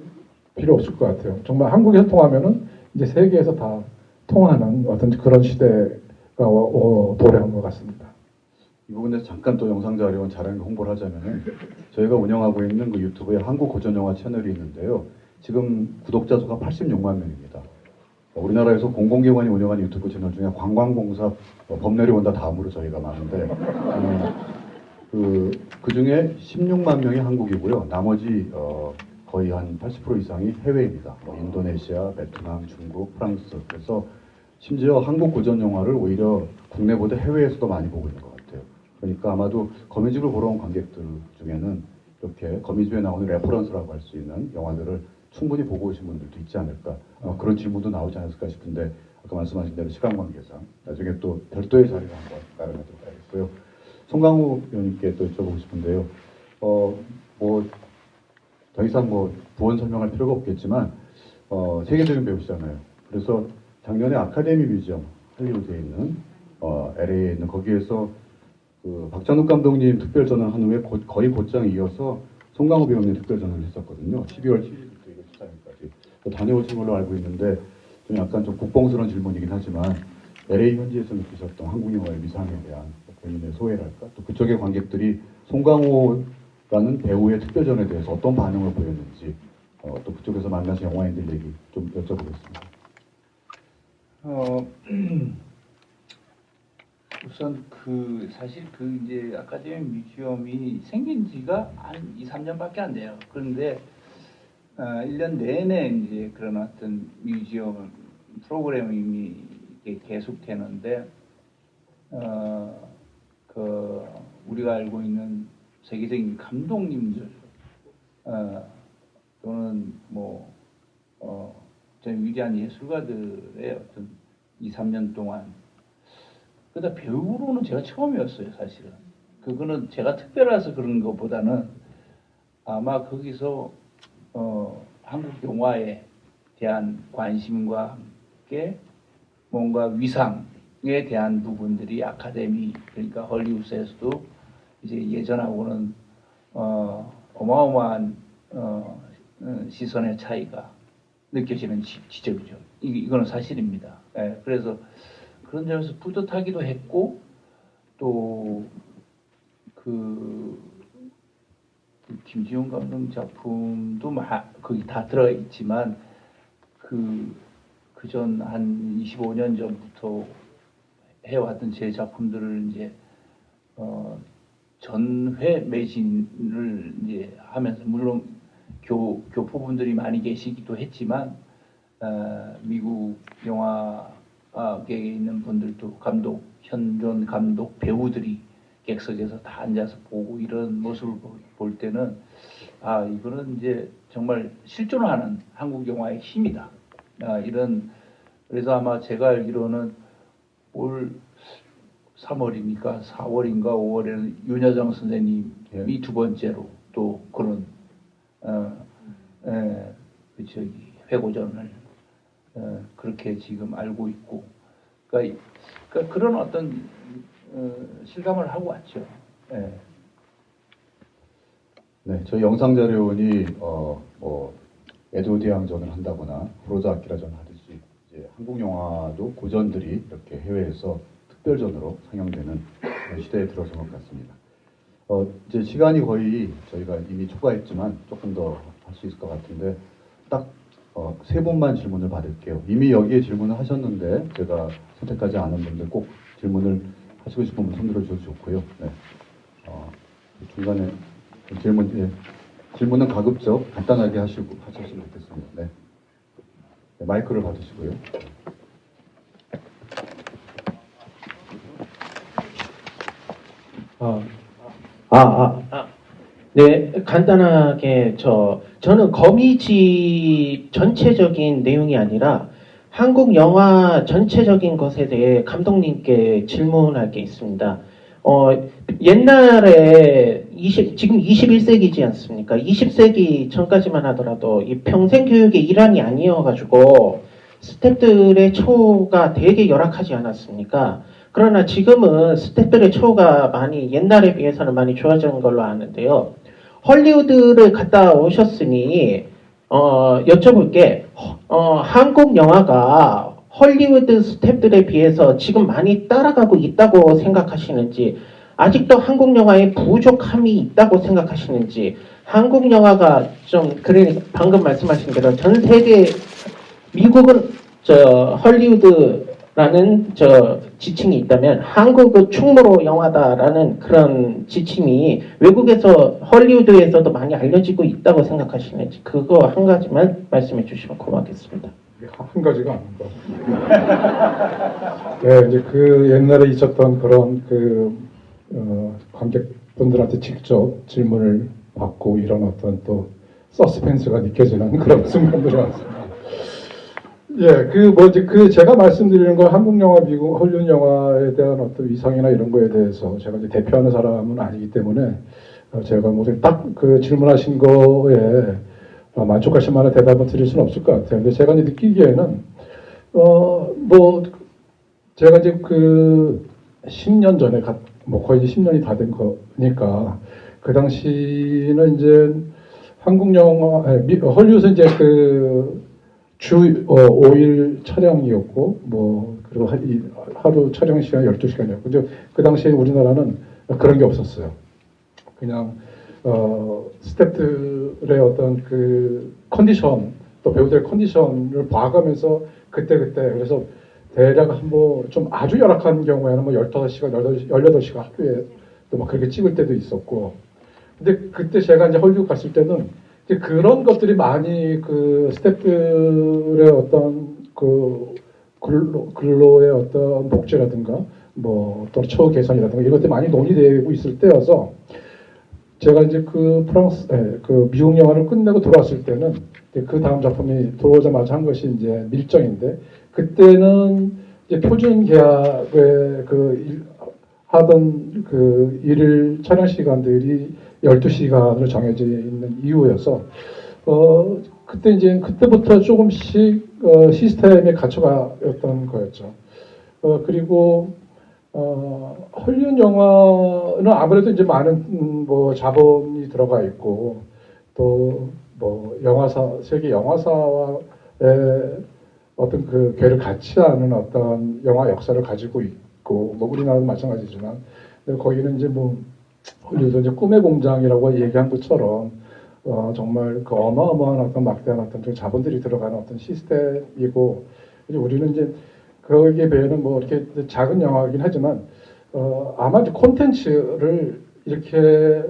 필요 없을 것 같아요. 정말 한국에서 통하면은 이제 세계에서 다 통하는 어떤 그런 시대가 도래한 것 같습니다. 이 부분에서 잠깐 또 영상 자료 자랑 홍보를 하자면은 저희가 운영하고 있는 그 유튜브에 한국 고전 영화 채널이 있는데요. 지금 구독자 수가 86만 명입니다. 우리나라에서 공공기관이 운영하는 유튜브 채널 중에 관광공사, 법내려온다 다음으로 저희가 많은데 그 중에 16만 명이 한국이고요. 나머지 거의 한 80% 이상이 해외입니다. 인도네시아, 베트남, 중국, 프랑스. 그래서 심지어 한국 고전 영화를 오히려 국내보다 해외에서도 많이 보고 있는 것 같아요. 그러니까 아마도 거미집을 보러 온 관객들 중에는 이렇게 거미집에 나오는 레퍼런스라고 할 수 있는 영화들을 충분히 보고 오신 분들도 있지 않을까. 그런 질문도 나오지 않았을까 싶은데 아까 말씀하신 대로 시간 관계상 나중에 또 별도의 자리를 한번 마련하도록 하겠고요. 송강호 의원님께 또 여쭤보고 싶은데요. 더 이상 부원 설명할 필요가 없겠지만 세계적인 배우시잖아요. 그래서 작년에 아카데미 뮤지엄 할리우드에 있는 LA에 있는 거기에서 그 박찬욱 감독님 특별전을 한 후에 거의 곧장 이어서 송강호 배우님 특별전을 했었거든요. 12월 7일부터 1월 14일까지 다녀오신 걸로 알고 있는데 좀 약간 좀 국뽕스러운 질문이긴 하지만 LA 현지에서 느끼셨던 한국 영화의 위상에 대한 본인의 소회랄까 또 그쪽의 관객들이 송강호라는 배우의 특별전에 대해서 어떤 반응을 보였는지 또 그쪽에서 만나신 영화인들 얘기 좀 여쭤보겠습니다. 우선 사실 이제 아카데미 뮤지엄이 생긴 지가 한 2, 3년밖에 안 돼요. 그런데 1년 내내 이제 그런 어떤 뮤지엄 프로그래밍이 계속되는데 우리가 알고 있는 세계적인 감독님들 또는 저희 위대한 예술가들의 어떤 2, 3년 동안 그러다 배우로는 제가 처음이었어요, 사실은. 그거는 제가 특별해서 그런 것보다는 아마 거기서 한국 영화에 대한 관심과 함께 뭔가 위상에 대한 부분들이 아카데미, 그러니까 헐리우드에서도 이제 예전하고는 어마어마한 시선의 차이가 느껴지는 지점이죠. 이거는 사실입니다. 예, 그래서 그런 점에서 뿌듯하기도 했고 또 김지훈 감독 작품도 거기 다 들어 있지만 그전 한 25년 전부터 해왔던 제 작품들을 이제 전회 매진을 이제 하면서 물론 교포분들이 많이 계시기도 했지만 미국 영화계에 있는 분들도 현존 감독 배우들이 객석에서 다 앉아서 보고 이런 모습을 볼 때는 이거는 이제 정말 실존하는 한국 영화의 힘이다. 이런 그래서 아마 제가 알기로는 올 3월입니까? 4월인가 5월에는 윤여정 선생님이 두 번째로 또 그런 저기 회고전을 그렇게 지금 알고 있고, 그러니까 그런 어떤 실감을 하고 왔죠. 예. 네, 저희 영상자료원이 에드워드 양전을 한다거나 프로자 아키라전을 하듯이 이제 한국 영화도 고전들이 이렇게 해외에서 특별전으로 상영되는 그런 시대에 들어선 것 같습니다. 이제 시간이 거의 저희가 이미 초과했지만 조금 더 할 수 있을 것 같은데 딱 세 분만 질문을 받을게요. 이미 여기에 질문을 하셨는데 제가 선택하지 않은 분들 꼭 질문을 하시고 싶은 분 손들어 주셔도 좋고요. 네. 중간에 질문은 가급적 간단하게 하셨으면 좋겠습니다. 네. 네, 마이크를 받으시고요. 네, 간단하게 저는 거미집 전체적인 내용이 아니라 한국 영화 전체적인 것에 대해 감독님께 질문할 게 있습니다. 옛날에 지금 21세기지 않습니까? 20세기 전까지만 하더라도 이 평생 교육의 일환이 아니어가지고 스태프들의 처우가 되게 열악하지 않았습니까? 그러나 지금은 스태프들의 처우가 많이 옛날에 비해서는 많이 좋아진 걸로 아는데요. 헐리우드를 갔다 오셨으니 여쭤볼게, 한국 영화가 헐리우드 스태프들에 비해서 지금 많이 따라가고 있다고 생각하시는지, 아직도 한국 영화에 부족함이 있다고 생각하시는지, 한국 영화가 방금 말씀하신 대로 전 세계, 미국은 헐리우드라는 지칭이 있다면 한국은 충무로 영화다라는 그런 지칭이 외국에서 헐리우드에서도 많이 알려지고 있다고 생각하시는지 그거 한 가지만 말씀해 주시면 고맙겠습니다. 한 가지가 아닌가. 네, 이제 그 옛날에 있었던 그런 관객분들한테 직접 질문을 받고 이런 어떤 또 서스펜스가 느껴지는 그런 순간들이 많습니다. 예, 제가 말씀드리는 건 한국 영화, 미국 헐리우드 영화에 대한 어떤 위상이나 이런 거에 대해서 제가 이제 대표하는 사람은 아니기 때문에 제가 딱 그 질문하신 거에 만족하실 만한 대답을 드릴 수는 없을 것 같아요. 근데 제가 이제 느끼기에는 제가 이제 10년 전에 거의 이제 10년이 다 된 거니까 그 당시는 이제 한국 영화, 헐리우드 이제 주 5일 촬영이었고, 그리고 하루 촬영 시간 12시간이었고, 근데 그 당시에 우리나라는 그런 게 없었어요. 그냥, 스태프들의 어떤 컨디션, 또 배우들의 컨디션을 봐가면서 그때그때, 그래서 대략 좀 아주 열악한 경우에는 15시간, 18시간 하루에 또 그렇게 찍을 때도 있었고, 근데 그때 제가 이제 헐리우드 갔을 때는 그런 것들이 많이 스태프들의 어떤 근로의 어떤 복지라든가 또 처우 개선이라든가 이런 것들이 많이 논의되고 있을 때여서 제가 이제 미국 영화를 끝내고 들어왔을 때는 그 다음 작품이 들어오자마자 한 것이 이제 밀정인데 그때는 이제 표준 계약에 하던 일일 촬영 시간들이 12시간으로 정해져 있는 이유여서 그때부터 조금씩 시스템에 갇혀가였던 거였죠. 그리고 헐리우드 영화는 아무래도 이제 많은 자본이 들어가 있고 또 세계 영화사와의 어떤 괴를 같이 하는 어떤 영화 역사를 가지고 있고 우리나라도 마찬가지지만 거기는 이제 헐리우드 이제 꿈의 공장이라고 얘기한 것처럼 정말 어마어마한 어떤 막대한 어떤 자본들이 들어가는 어떤 시스템이고 이제 우리는 이제 거기에 비해는 이렇게 작은 영화이긴 하지만 아마 이제 콘텐츠를 이렇게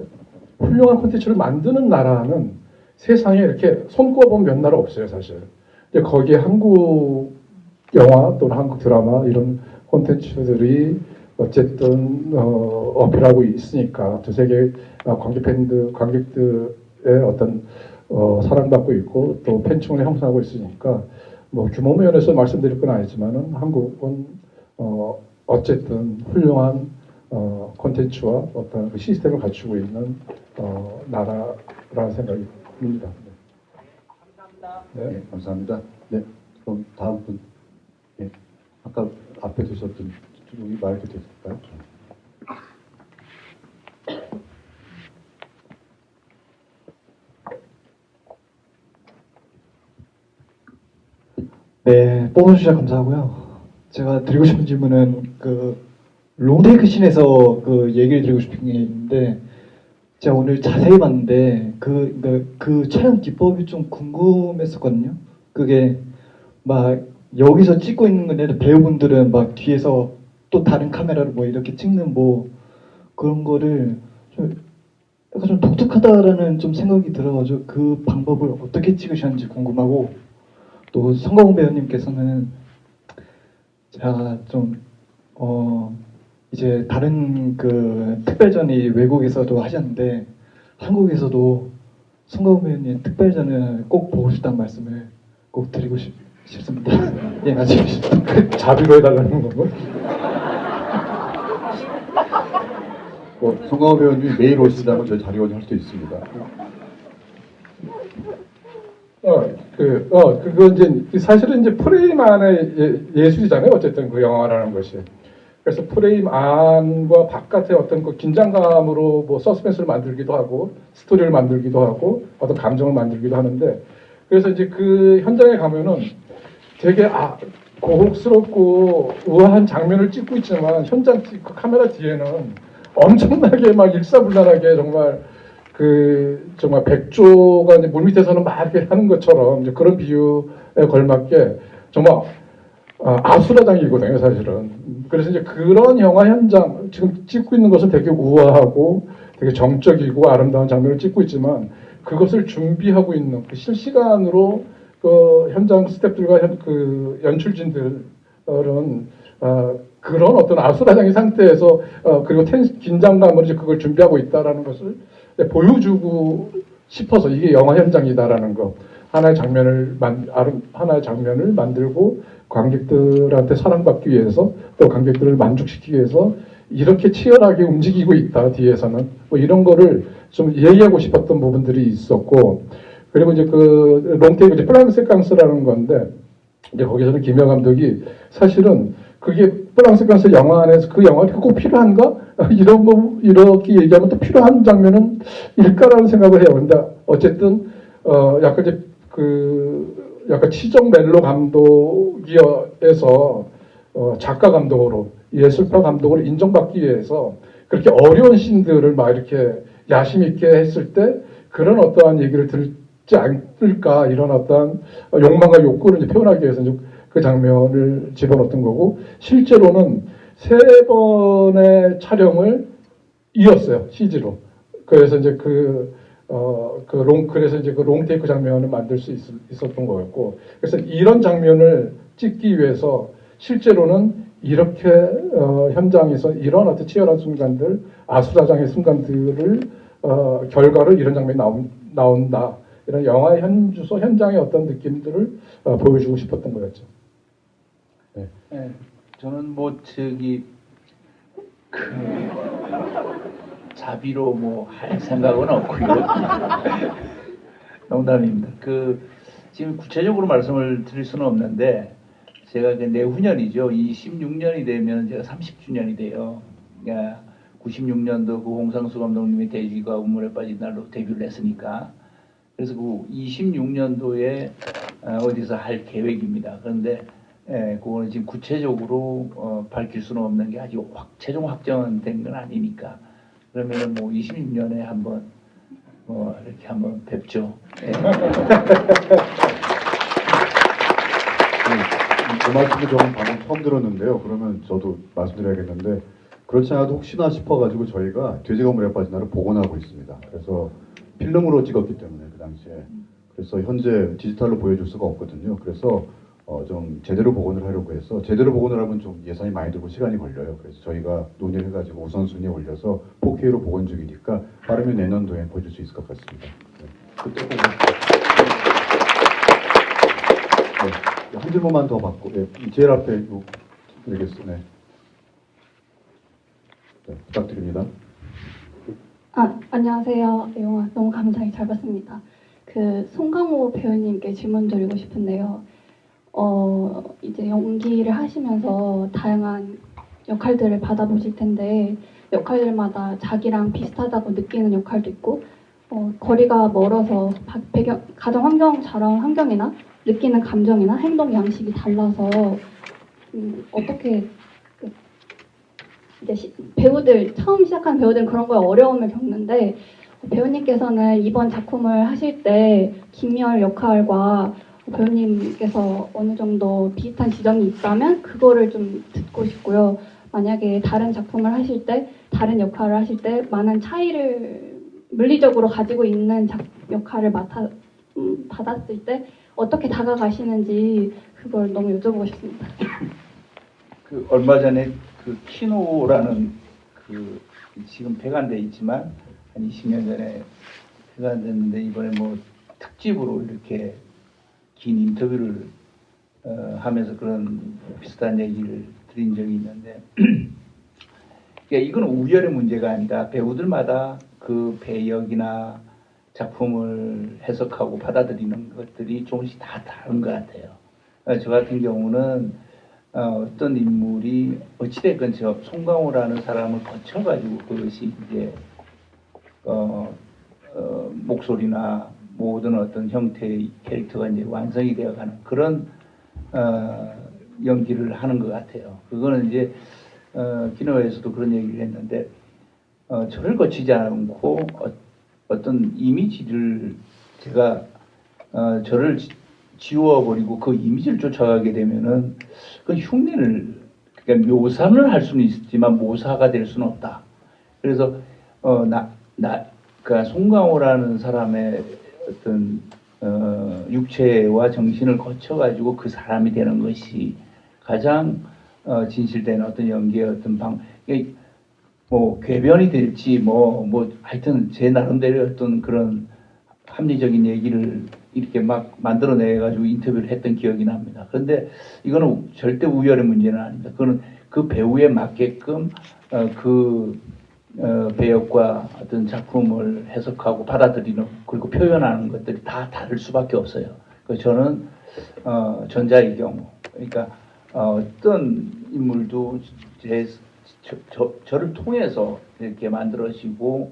훌륭한 콘텐츠를 만드는 나라는 세상에 이렇게 손꼽으면 몇 나라 없어요 사실. 근데 거기에 한국 영화 또는 한국 드라마 이런 콘텐츠들이 어쨌든 어필하고 있으니까 두세 개 관객들의 어떤 사랑받고 있고 또 팬층을 형성하고 있으니까 뭐 규모 면에서 말씀드릴 건 아니지만은 한국은 어쨌든 훌륭한 콘텐츠와 어떤 그 시스템을 갖추고 있는 나라라는 생각이 듭니다. 네. 네, 감사합니다. 네, 그럼 다음 분. 네, 아까 앞에 두셨던 여기 마이크 되실까요? 네, 뽑아주셔서 감사하고요. 제가 드리고 싶은 질문은 그 롱테이크 씬에서 그 얘기를 드리고 싶은 게 있는데 제가 오늘 자세히 봤는데 그 촬영 기법이 좀 궁금했었거든요. 그게 막 여기서 찍고 있는 건데 배우분들은 막 뒤에서 또 다른 카메라로 뭐 이렇게 찍는 뭐 그런 거를 좀 약간 좀 독특하다라는 좀 생각이 들어가지고 그 방법을 어떻게 찍으셨는지 궁금하고 또 성광훈 배우님께서는 제가 좀 이제 다른 그 특별전이 외국에서도 하셨는데 한국에서도 성광훈 배우님 특별전을 꼭 보고 싶다는 말씀을 꼭 드리고 싶습니다. 예, 맞습니다. 자비로 해달라는 건가요? 뭐 송강호 배우님이 매일 오신다면 저희 자리원이 할 수 있습니다. 그건 이제 사실은 이제 프레임 안의 예술이잖아요. 어쨌든 그 영화라는 것이. 그래서 프레임 안과 바깥의 어떤 그 긴장감으로 뭐 서스펜스를 만들기도 하고 스토리를 만들기도 하고 어떤 감정을 만들기도 하는데 그래서 이제 그 현장에 가면은 되게 고혹스럽고 우아한 장면을 찍고 있지만 현장 그 카메라 뒤에는 엄청나게 막 일사불란하게 정말 백조가 이제 물밑에서는 막 이렇게 하는 것처럼 이제 그런 비유에 걸맞게 정말 아수라장이거든요, 사실은. 그래서 이제 그런 영화 현장 지금 찍고 있는 것은 되게 우아하고 되게 정적이고 아름다운 장면을 찍고 있지만 그것을 준비하고 있는 그 실시간으로 그 현장 스태프들과 그 연출진들은 그런 어떤 아수라장의 상태에서 그리고 긴장감으로 이제 그걸 준비하고 있다라는 것을 보여주고 싶어서 이게 영화 현장이다라는 거 하나의 장면을 만들고 관객들한테 사랑받기 위해서 또 관객들을 만족시키기 위해서 이렇게 치열하게 움직이고 있다 뒤에서는 뭐 이런 거를 좀 얘기하고 싶었던 부분들이 있었고 그리고 이제 그 롱테이크 이제 플랑 세캉스라는 건데 이제 거기서는 김영 감독이 사실은 그게 플랑 세캉스 영화 안에서 그 영화가 꼭 필요한가? 이렇게 얘기하면 또 필요한 장면은 일까라는 생각을 해요. 근데 어쨌든 약간 이제 약간 치정 멜로 감독이어서 작가 감독으로 예술파 감독으로 인정받기 위해서 그렇게 어려운 씬들을 막 이렇게 야심 있게 했을 때 그런 어떠한 얘기를 듣지 않을까 이런 어떠한 욕망과 욕구를 이제 표현하기 위해서 이제 그 장면을 집어넣었던 거고 실제로는 3번의 촬영을 이었어요 CG로. 그래서 이제 그래서 이제 그 롱테이크 장면을 만들 수 있었던 거였고 그래서 이런 장면을 찍기 위해서 실제로는 이렇게 현장에서 이런 어떤 치열한 순간들 아수라장의 순간들을 결과로 이런 장면이 나온다 이런 영화의 현주소 현장의 어떤 느낌들을 보여주고 싶었던 거였죠. 네, 저는 뭐 자비로 뭐 할 생각은 없고요. 농담입니다. 지금 구체적으로 말씀을 드릴 수는 없는데 제가 내후년이죠. 26년이 되면 제가 30주년이 돼요. 그러니까 96년도 그 홍상수 감독님의 돼지가 우물에 빠진 날로 데뷔를 했으니까 그래서 그 26년도에 어디서 할 계획입니다. 그런데 그거는 지금 구체적으로 밝힐 수는 없는 게 아직 최종 확정된 건 아니니까 그러면은 뭐 26년에 한번 이렇게 한번 뵙죠. 그 말씀을 저는 방금 처음 들었는데요. 그러면 저도 말씀드려야겠는데 그렇지 않아도 혹시나 싶어가지고 저희가 돼지가 물에 빠진 날을 복원하고 있습니다. 그래서 필름으로 찍었기 때문에 그 당시에 그래서 현재 디지털로 보여줄 수가 없거든요. 그래서 좀 제대로 복원을 하려고 해서 제대로 복원을 하면 좀 예산이 많이 들고 시간이 걸려요. 그래서 저희가 논의를 해가지고 우선순위에 올려서 4K로 복원 중이니까 빠르면 내년도에 보여줄 수 있을 것 같습니다. 네. 그때 보고 네, 한 질문만 더 받고, 예, 제일 앞에 요 드리겠습니다. 네. 네, 부탁드립니다. 안녕하세요. 영화 너무 감사히 잘 봤습니다. 그 송강호 배우님께 질문 드리고 싶은데요. 이제 연기를 하시면서 다양한 역할들을 받아보실 텐데 역할들마다 자기랑 비슷하다고 느끼는 역할도 있고 거리가 멀어서 가정 환경, 환경이나 느끼는 감정이나 행동 양식이 달라서 어떻게 이제 배우들 처음 시작한 배우들은 그런 거에 어려움을 겪는데 배우님께서는 이번 작품을 하실 때 김미열 역할과 배우님께서 어느 정도 비슷한 지점이 있다면 그거를 좀 듣고 싶고요. 만약에 다른 작품을 하실 때 다른 역할을 하실 때 많은 차이를 물리적으로 가지고 있는 역할을 받았을 때 어떻게 다가가시는지 그걸 너무 여쭤보고 싶습니다. 그 얼마 전에 그 키노라는 그 지금 폐간돼 있지만 한 20년 전에 폐간됐는데 이번에 뭐 특집으로 이렇게 긴 인터뷰를 하면서 그런 비슷한 얘기를 드린 적이 있는데 그러니까 이건 우열의 문제가 아니라 배우들마다 그 배역이나 작품을 해석하고 받아들이는 것들이 조금씩 다 다른 것 같아요. 저 같은 경우는 어떤 인물이 어찌됐건 저 송강호라는 사람을 거쳐가지고 그것이 이제 목소리나 모든 어떤 형태의 캐릭터가 이제 완성이 되어가는 그런 연기를 하는 것 같아요. 그거는 이제 키노에서도 그런 얘기를 했는데 저를 거치지 않고 어떤 이미지를 제가 저를 지워버리고 그 이미지를 쫓아가게 되면은 그 흉내를 그러니까 묘사를 할 수는 있지만 모사가 될 수는 없다. 그래서 그러니까 송강호라는 사람의 어떤 육체와 정신을 거쳐가지고 그 사람이 되는 것이 가장 진실된 어떤 연기의 어떤 뭐 궤변이 될지 뭐 하여튼 제 나름대로 어떤 그런 합리적인 얘기를 이렇게 막 만들어내가지고 인터뷰를 했던 기억이 납니다. 그런데 이거는 절대 우열의 문제는 아닙니다. 그거는 그 배우에 맞게끔 배역과 어떤 작품을 해석하고 받아들이는 그리고 표현하는 것들이 다 다를 수밖에 없어요. 그래서 저는 전자의 경우, 그러니까 어떤 인물도 저를 통해서 이렇게 만들어지고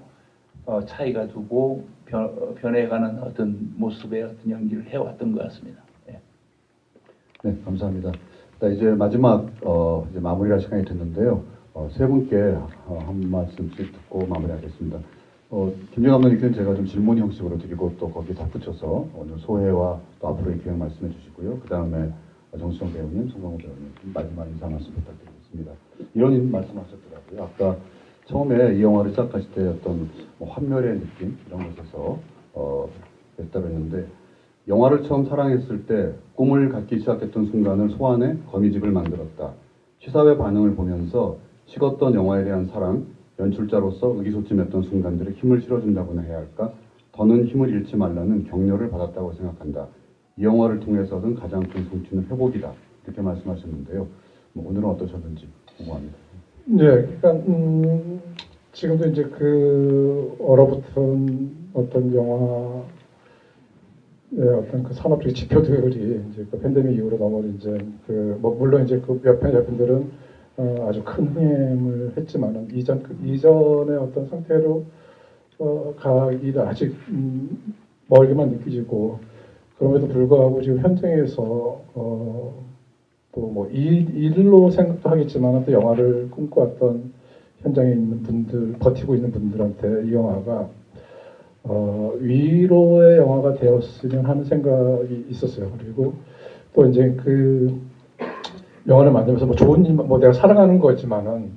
차이가 두고 변해가는 어떤 모습의 어떤 연기를 해왔던 것 같습니다. 네, 네, 감사합니다. 이제 마지막 이제 마무리할 시간이 됐는데요. 세 분께 한 말씀씩 듣고 마무리하겠습니다. 김정 감독님께는 제가 좀 질문 형식으로 드리고 또 거기에 덧붙여서 오늘 소회와 또 앞으로의 계획 말씀해 주시고요. 그 다음에 정수정 배우님, 송강호 배우님 마지막 인사 말씀 부탁드리겠습니다. 이런 말씀하셨더라고요. 아까 처음에 이 영화를 시작하실 때 어떤 환멸의 느낌 이런 것에서 했다고 했는데 영화를 처음 사랑했을 때 꿈을 갖기 시작했던 순간을 소환해 거미집을 만들었다. 시사회 반응을 보면서 식었던 영화에 대한 사랑, 연출자로서 의기소침했던 순간들에 힘을 실어준다고나 해야 할까? 더는 힘을 잃지 말라는 격려를 받았다고 생각한다. 이 영화를 통해서는 가장 큰 성취는 회복이다. 이렇게 말씀하셨는데요. 오늘은 어떠셨는지 궁금합니다. 네, 그러니까 지금도 이제 그 얼어붙은 어떤 영화의 어떤 그 산업적 지표들이 이제 그 팬데믹 이후로 너무 이제 물론 이제 그 몇몇 작품들은 아주 큰 흥행을 했지만은 이전의 어떤 상태로 가기는 아직 멀게만 느껴지고 그럼에도 불구하고 지금 현장에서 또 뭐 일로 생각도 하겠지만 또 영화를 꿈꿔왔던 현장에 있는 분들, 버티고 있는 분들한테 이 영화가 위로의 영화가 되었으면 하는 생각이 있었어요. 그리고 또 이제 그 영화를 만들면서 뭐 좋은 일, 뭐 내가 사랑하는 거였지만은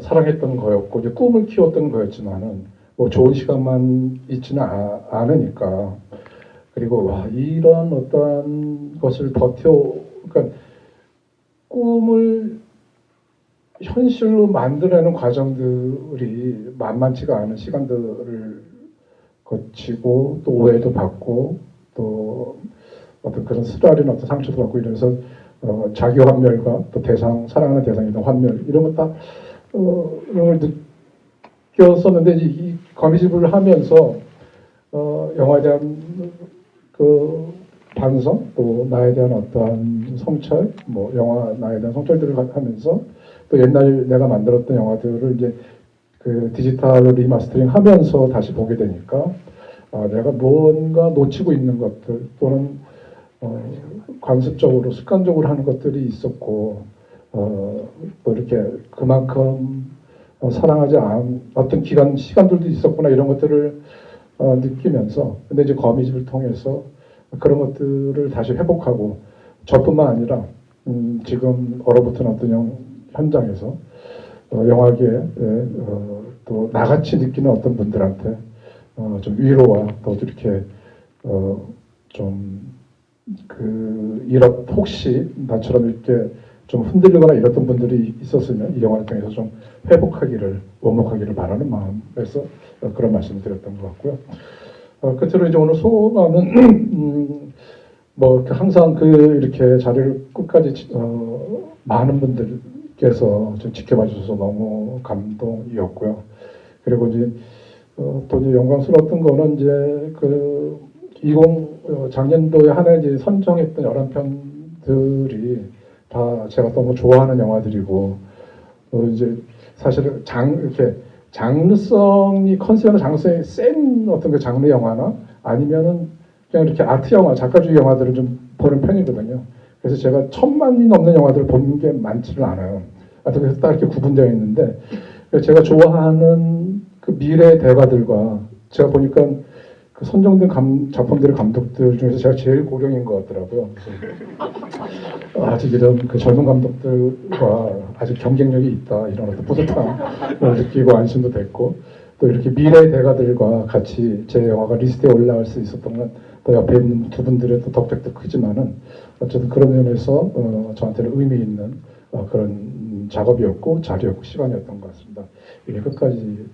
사랑했던 거였고 이제 꿈을 키웠던 거였지만은 뭐 좋은 시간만 있지는 않으니까 그리고 와 이런 어떤 것을 그러니까 꿈을 현실로 만들어내는 과정들이 만만치가 않은 시간들을 거치고 또 오해도 받고 또 어떤 그런 쓰라린 어떤 상처도 받고 이래서 자기 환멸과 또 사랑하는 대상이든 환멸 이런 것다 을 느꼈었는데 이 거미집을 하면서 영화에 대한 그 반성 또 나에 대한 어떠한 성찰 뭐 영화 나에 대한 성찰들을 하면서 또 옛날 내가 만들었던 영화들을 이제 그 디지털로 리마스터링 하면서 다시 보게 되니까 내가 뭔가 놓치고 있는 것들 또는 관습적으로 습관적으로 하는 것들이 있었고 또 이렇게 그만큼 사랑하지 않은 어떤 시간들도 있었구나 이런 것들을 느끼면서 근데 이제 거미집을 통해서 그런 것들을 다시 회복하고 저뿐만 아니라 지금 얼어붙은 어떤 현장에서 영화계에 또 나같이 느끼는 어떤 분들한테 좀 위로와 또 이렇게 좀 혹시 나처럼 이렇게 좀 흔들리거나 이랬던 분들이 있었으면 이 영화를 통해서 좀 원목하기를 바라는 마음에서 그런 말씀을 드렸던 것 같고요. 끝으로 이제 오늘 소감은 뭐 항상 이렇게 자리를 끝까지 많은 분들께서 좀 지켜봐 주셔서 너무 감동이었고요. 그리고 이제 또 이제 영광스러웠던 거는 이제 작년도에 한 해 이제 선정했던 11편들이 다 제가 너무 좋아하는 영화들이고 이제 사실은 이렇게 장르성이 컨셉이나 장르성이 센 어떤 그 장르 영화나 아니면은 그냥 이렇게 아트 영화, 작가주의 영화들을 좀 보는 편이거든요. 그래서 제가 1000만이 넘는 영화들을 본 게 많지는 않아요. 하여튼 그래서 딱 이렇게 구분되어 있는데 제가 좋아하는 그 미래 대가들과 제가 보니까 그 선정된 작품들의 감독들 중에서 제가 제일 고령인 것 같더라고요. 그래서 아직 이런 그 젊은 감독들과 아직 경쟁력이 있다 이런 어떤 뿌듯함을 느끼고 안심도 됐고 또 이렇게 미래 대가들과 같이 제 영화가 리스트에 올라갈 수 있었던 건 또 옆에 있는 두 분들의 또 덕택도 크지만은 어쨌든 그런 면에서 저한테는 의미 있는 그런 작업이었고 자리였고 시간이었던 것 같습니다. 이게 끝까지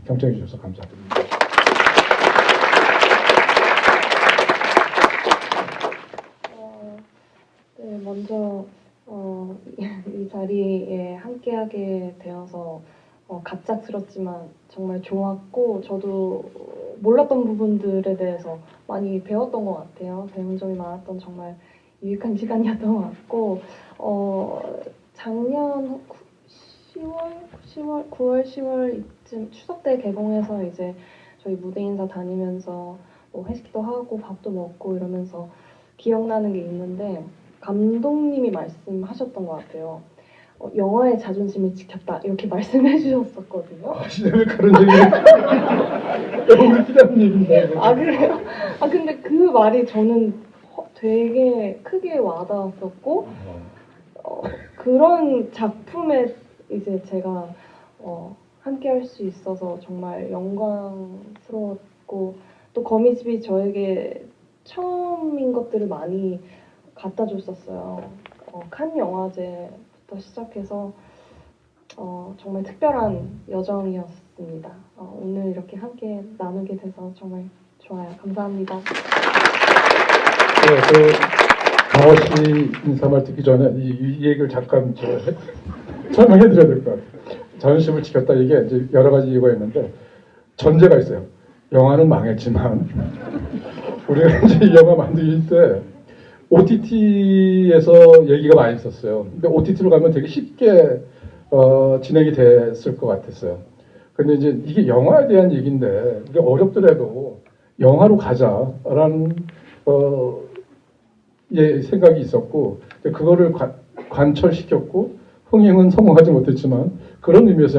경청해 주셔서 감사드립니다. 네, 먼저 이 자리에 함께하게 되어서 갑작스럽지만 정말 좋았고 저도 몰랐던 부분들에 대해서 많이 배웠던 것 같아요. 배운 점이 많았던 정말 유익한 시간이었던 것 같고 작년 9월, 10월 이쯤 추석 때 개봉해서 이제 저희 무대 인사 다니면서 뭐 회식도 하고 밥도 먹고 이러면서 기억나는 게 있는데 감독님이 말씀하셨던 것 같아요. 영화의 자존심을 지켰다 이렇게 말씀해 주셨었거든요. 왜 그런 얘기를 너무 기다린 얘기인데. 아 그래요? 근데 그 말이 저는 되게 크게 와닿았었고 그런 작품에 이제 제가 함께 할 수 있어서 정말 영광스러웠고 또 거미집이 저에게 처음인 것들을 많이 갖다 줬었어요. 칸 영화제부터 시작해서 정말 특별한 여정이었습니다. 오늘 이렇게 함께 나누게 돼서 정말 좋아요. 감사합니다. 네, 강호 씨 인사말 듣기 전에 이 얘기를 잠깐 설명해드려야 될 것 같아요. 자존심을 지켰다 이게 이제 여러 가지 이유가 있는데 전제가 있어요. 영화는 망했지만 우리가 이제 이 영화 만들기 때 OTT에서 얘기가 많이 있었어요. 근데 OTT로 가면 되게 쉽게 진행이 됐을 것 같았어요. 근데 이제 이게 영화에 대한 얘기인데 이게 어렵더라도 영화로 가자라는 생각이 있었고 그거를 관철시켰고 흥행은 성공하지 못했지만 그런 의미에서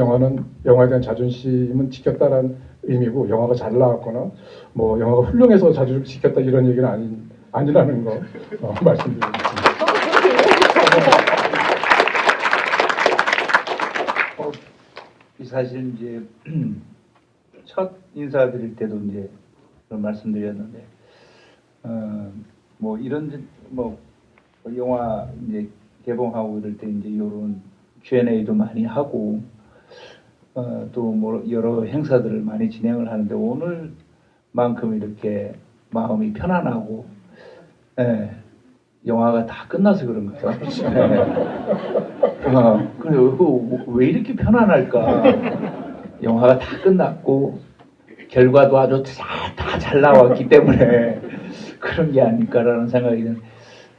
영화에 대한 자존심은 지켰다라는 의미고 영화가 잘 나왔거나 뭐 영화가 훌륭해서 자존심 지켰다 이런 얘기는 아니라는 거 말씀드립니다. 사실 이제 첫 인사드릴 때도 이제 그런 말씀드렸는데 뭐 이런 뭐 영화 이제 개봉하고 이럴 때 이제 이런 Q&A도 많이 하고 또 뭐 여러 행사들을 많이 진행을 하는데 오늘만큼 이렇게 마음이 편안하고 예, 영화가 다 끝나서 그런 거예요. 그래, 왜 이렇게 편안할까? 영화가 다 끝났고 결과도 아주 다 잘 나왔기 때문에 그런 게 아닐까라는 생각이 드는.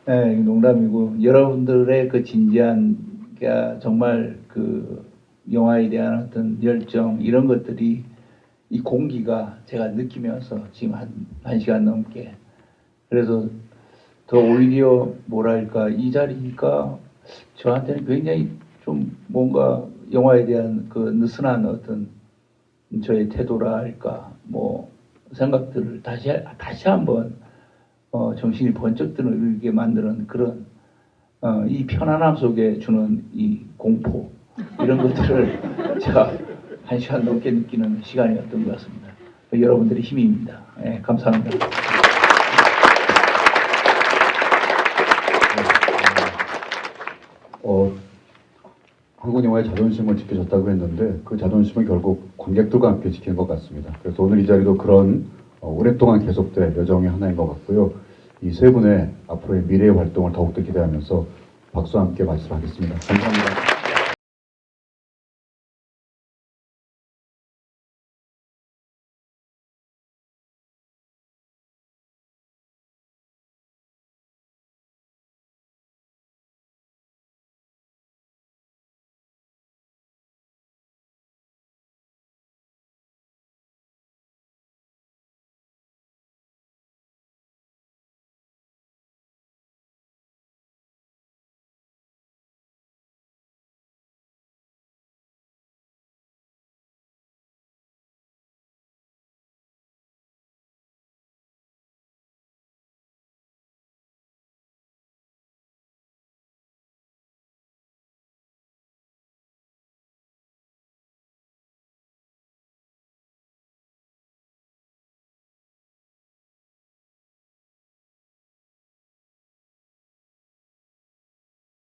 예, 농담이고 여러분들의 그 진지한 정말 그 영화에 대한 어떤 열정 이런 것들이 이 공기가 제가 느끼면서 지금 한 시간 넘게 그래서 더 오히려 뭐랄까 이 자리가 저한테는 굉장히 좀 뭔가 영화에 대한 그 느슨한 어떤 저의 태도라 할까 뭐 생각들을 다시 한번 정신이 번쩍 들게 만드는 그런 이 편안함 속에 주는 이 공포 이런 것들을 제가 한 시간 넘게 느끼는 시간이었던 것 같습니다. 여러분들의 힘입니다. 네, 감사합니다. 한국 영화의 자존심을 지켜줬다고 했는데 그 자존심은 결국 관객들과 함께 지킨 것 같습니다. 그래서 오늘 이 자리도 그런 오랫동안 계속될 여정의 하나인 것 같고요. 이 세 분의 앞으로의 미래의 활동을 더욱더 기대하면서 박수와 함께 마치도록 하겠습니다. 감사합니다.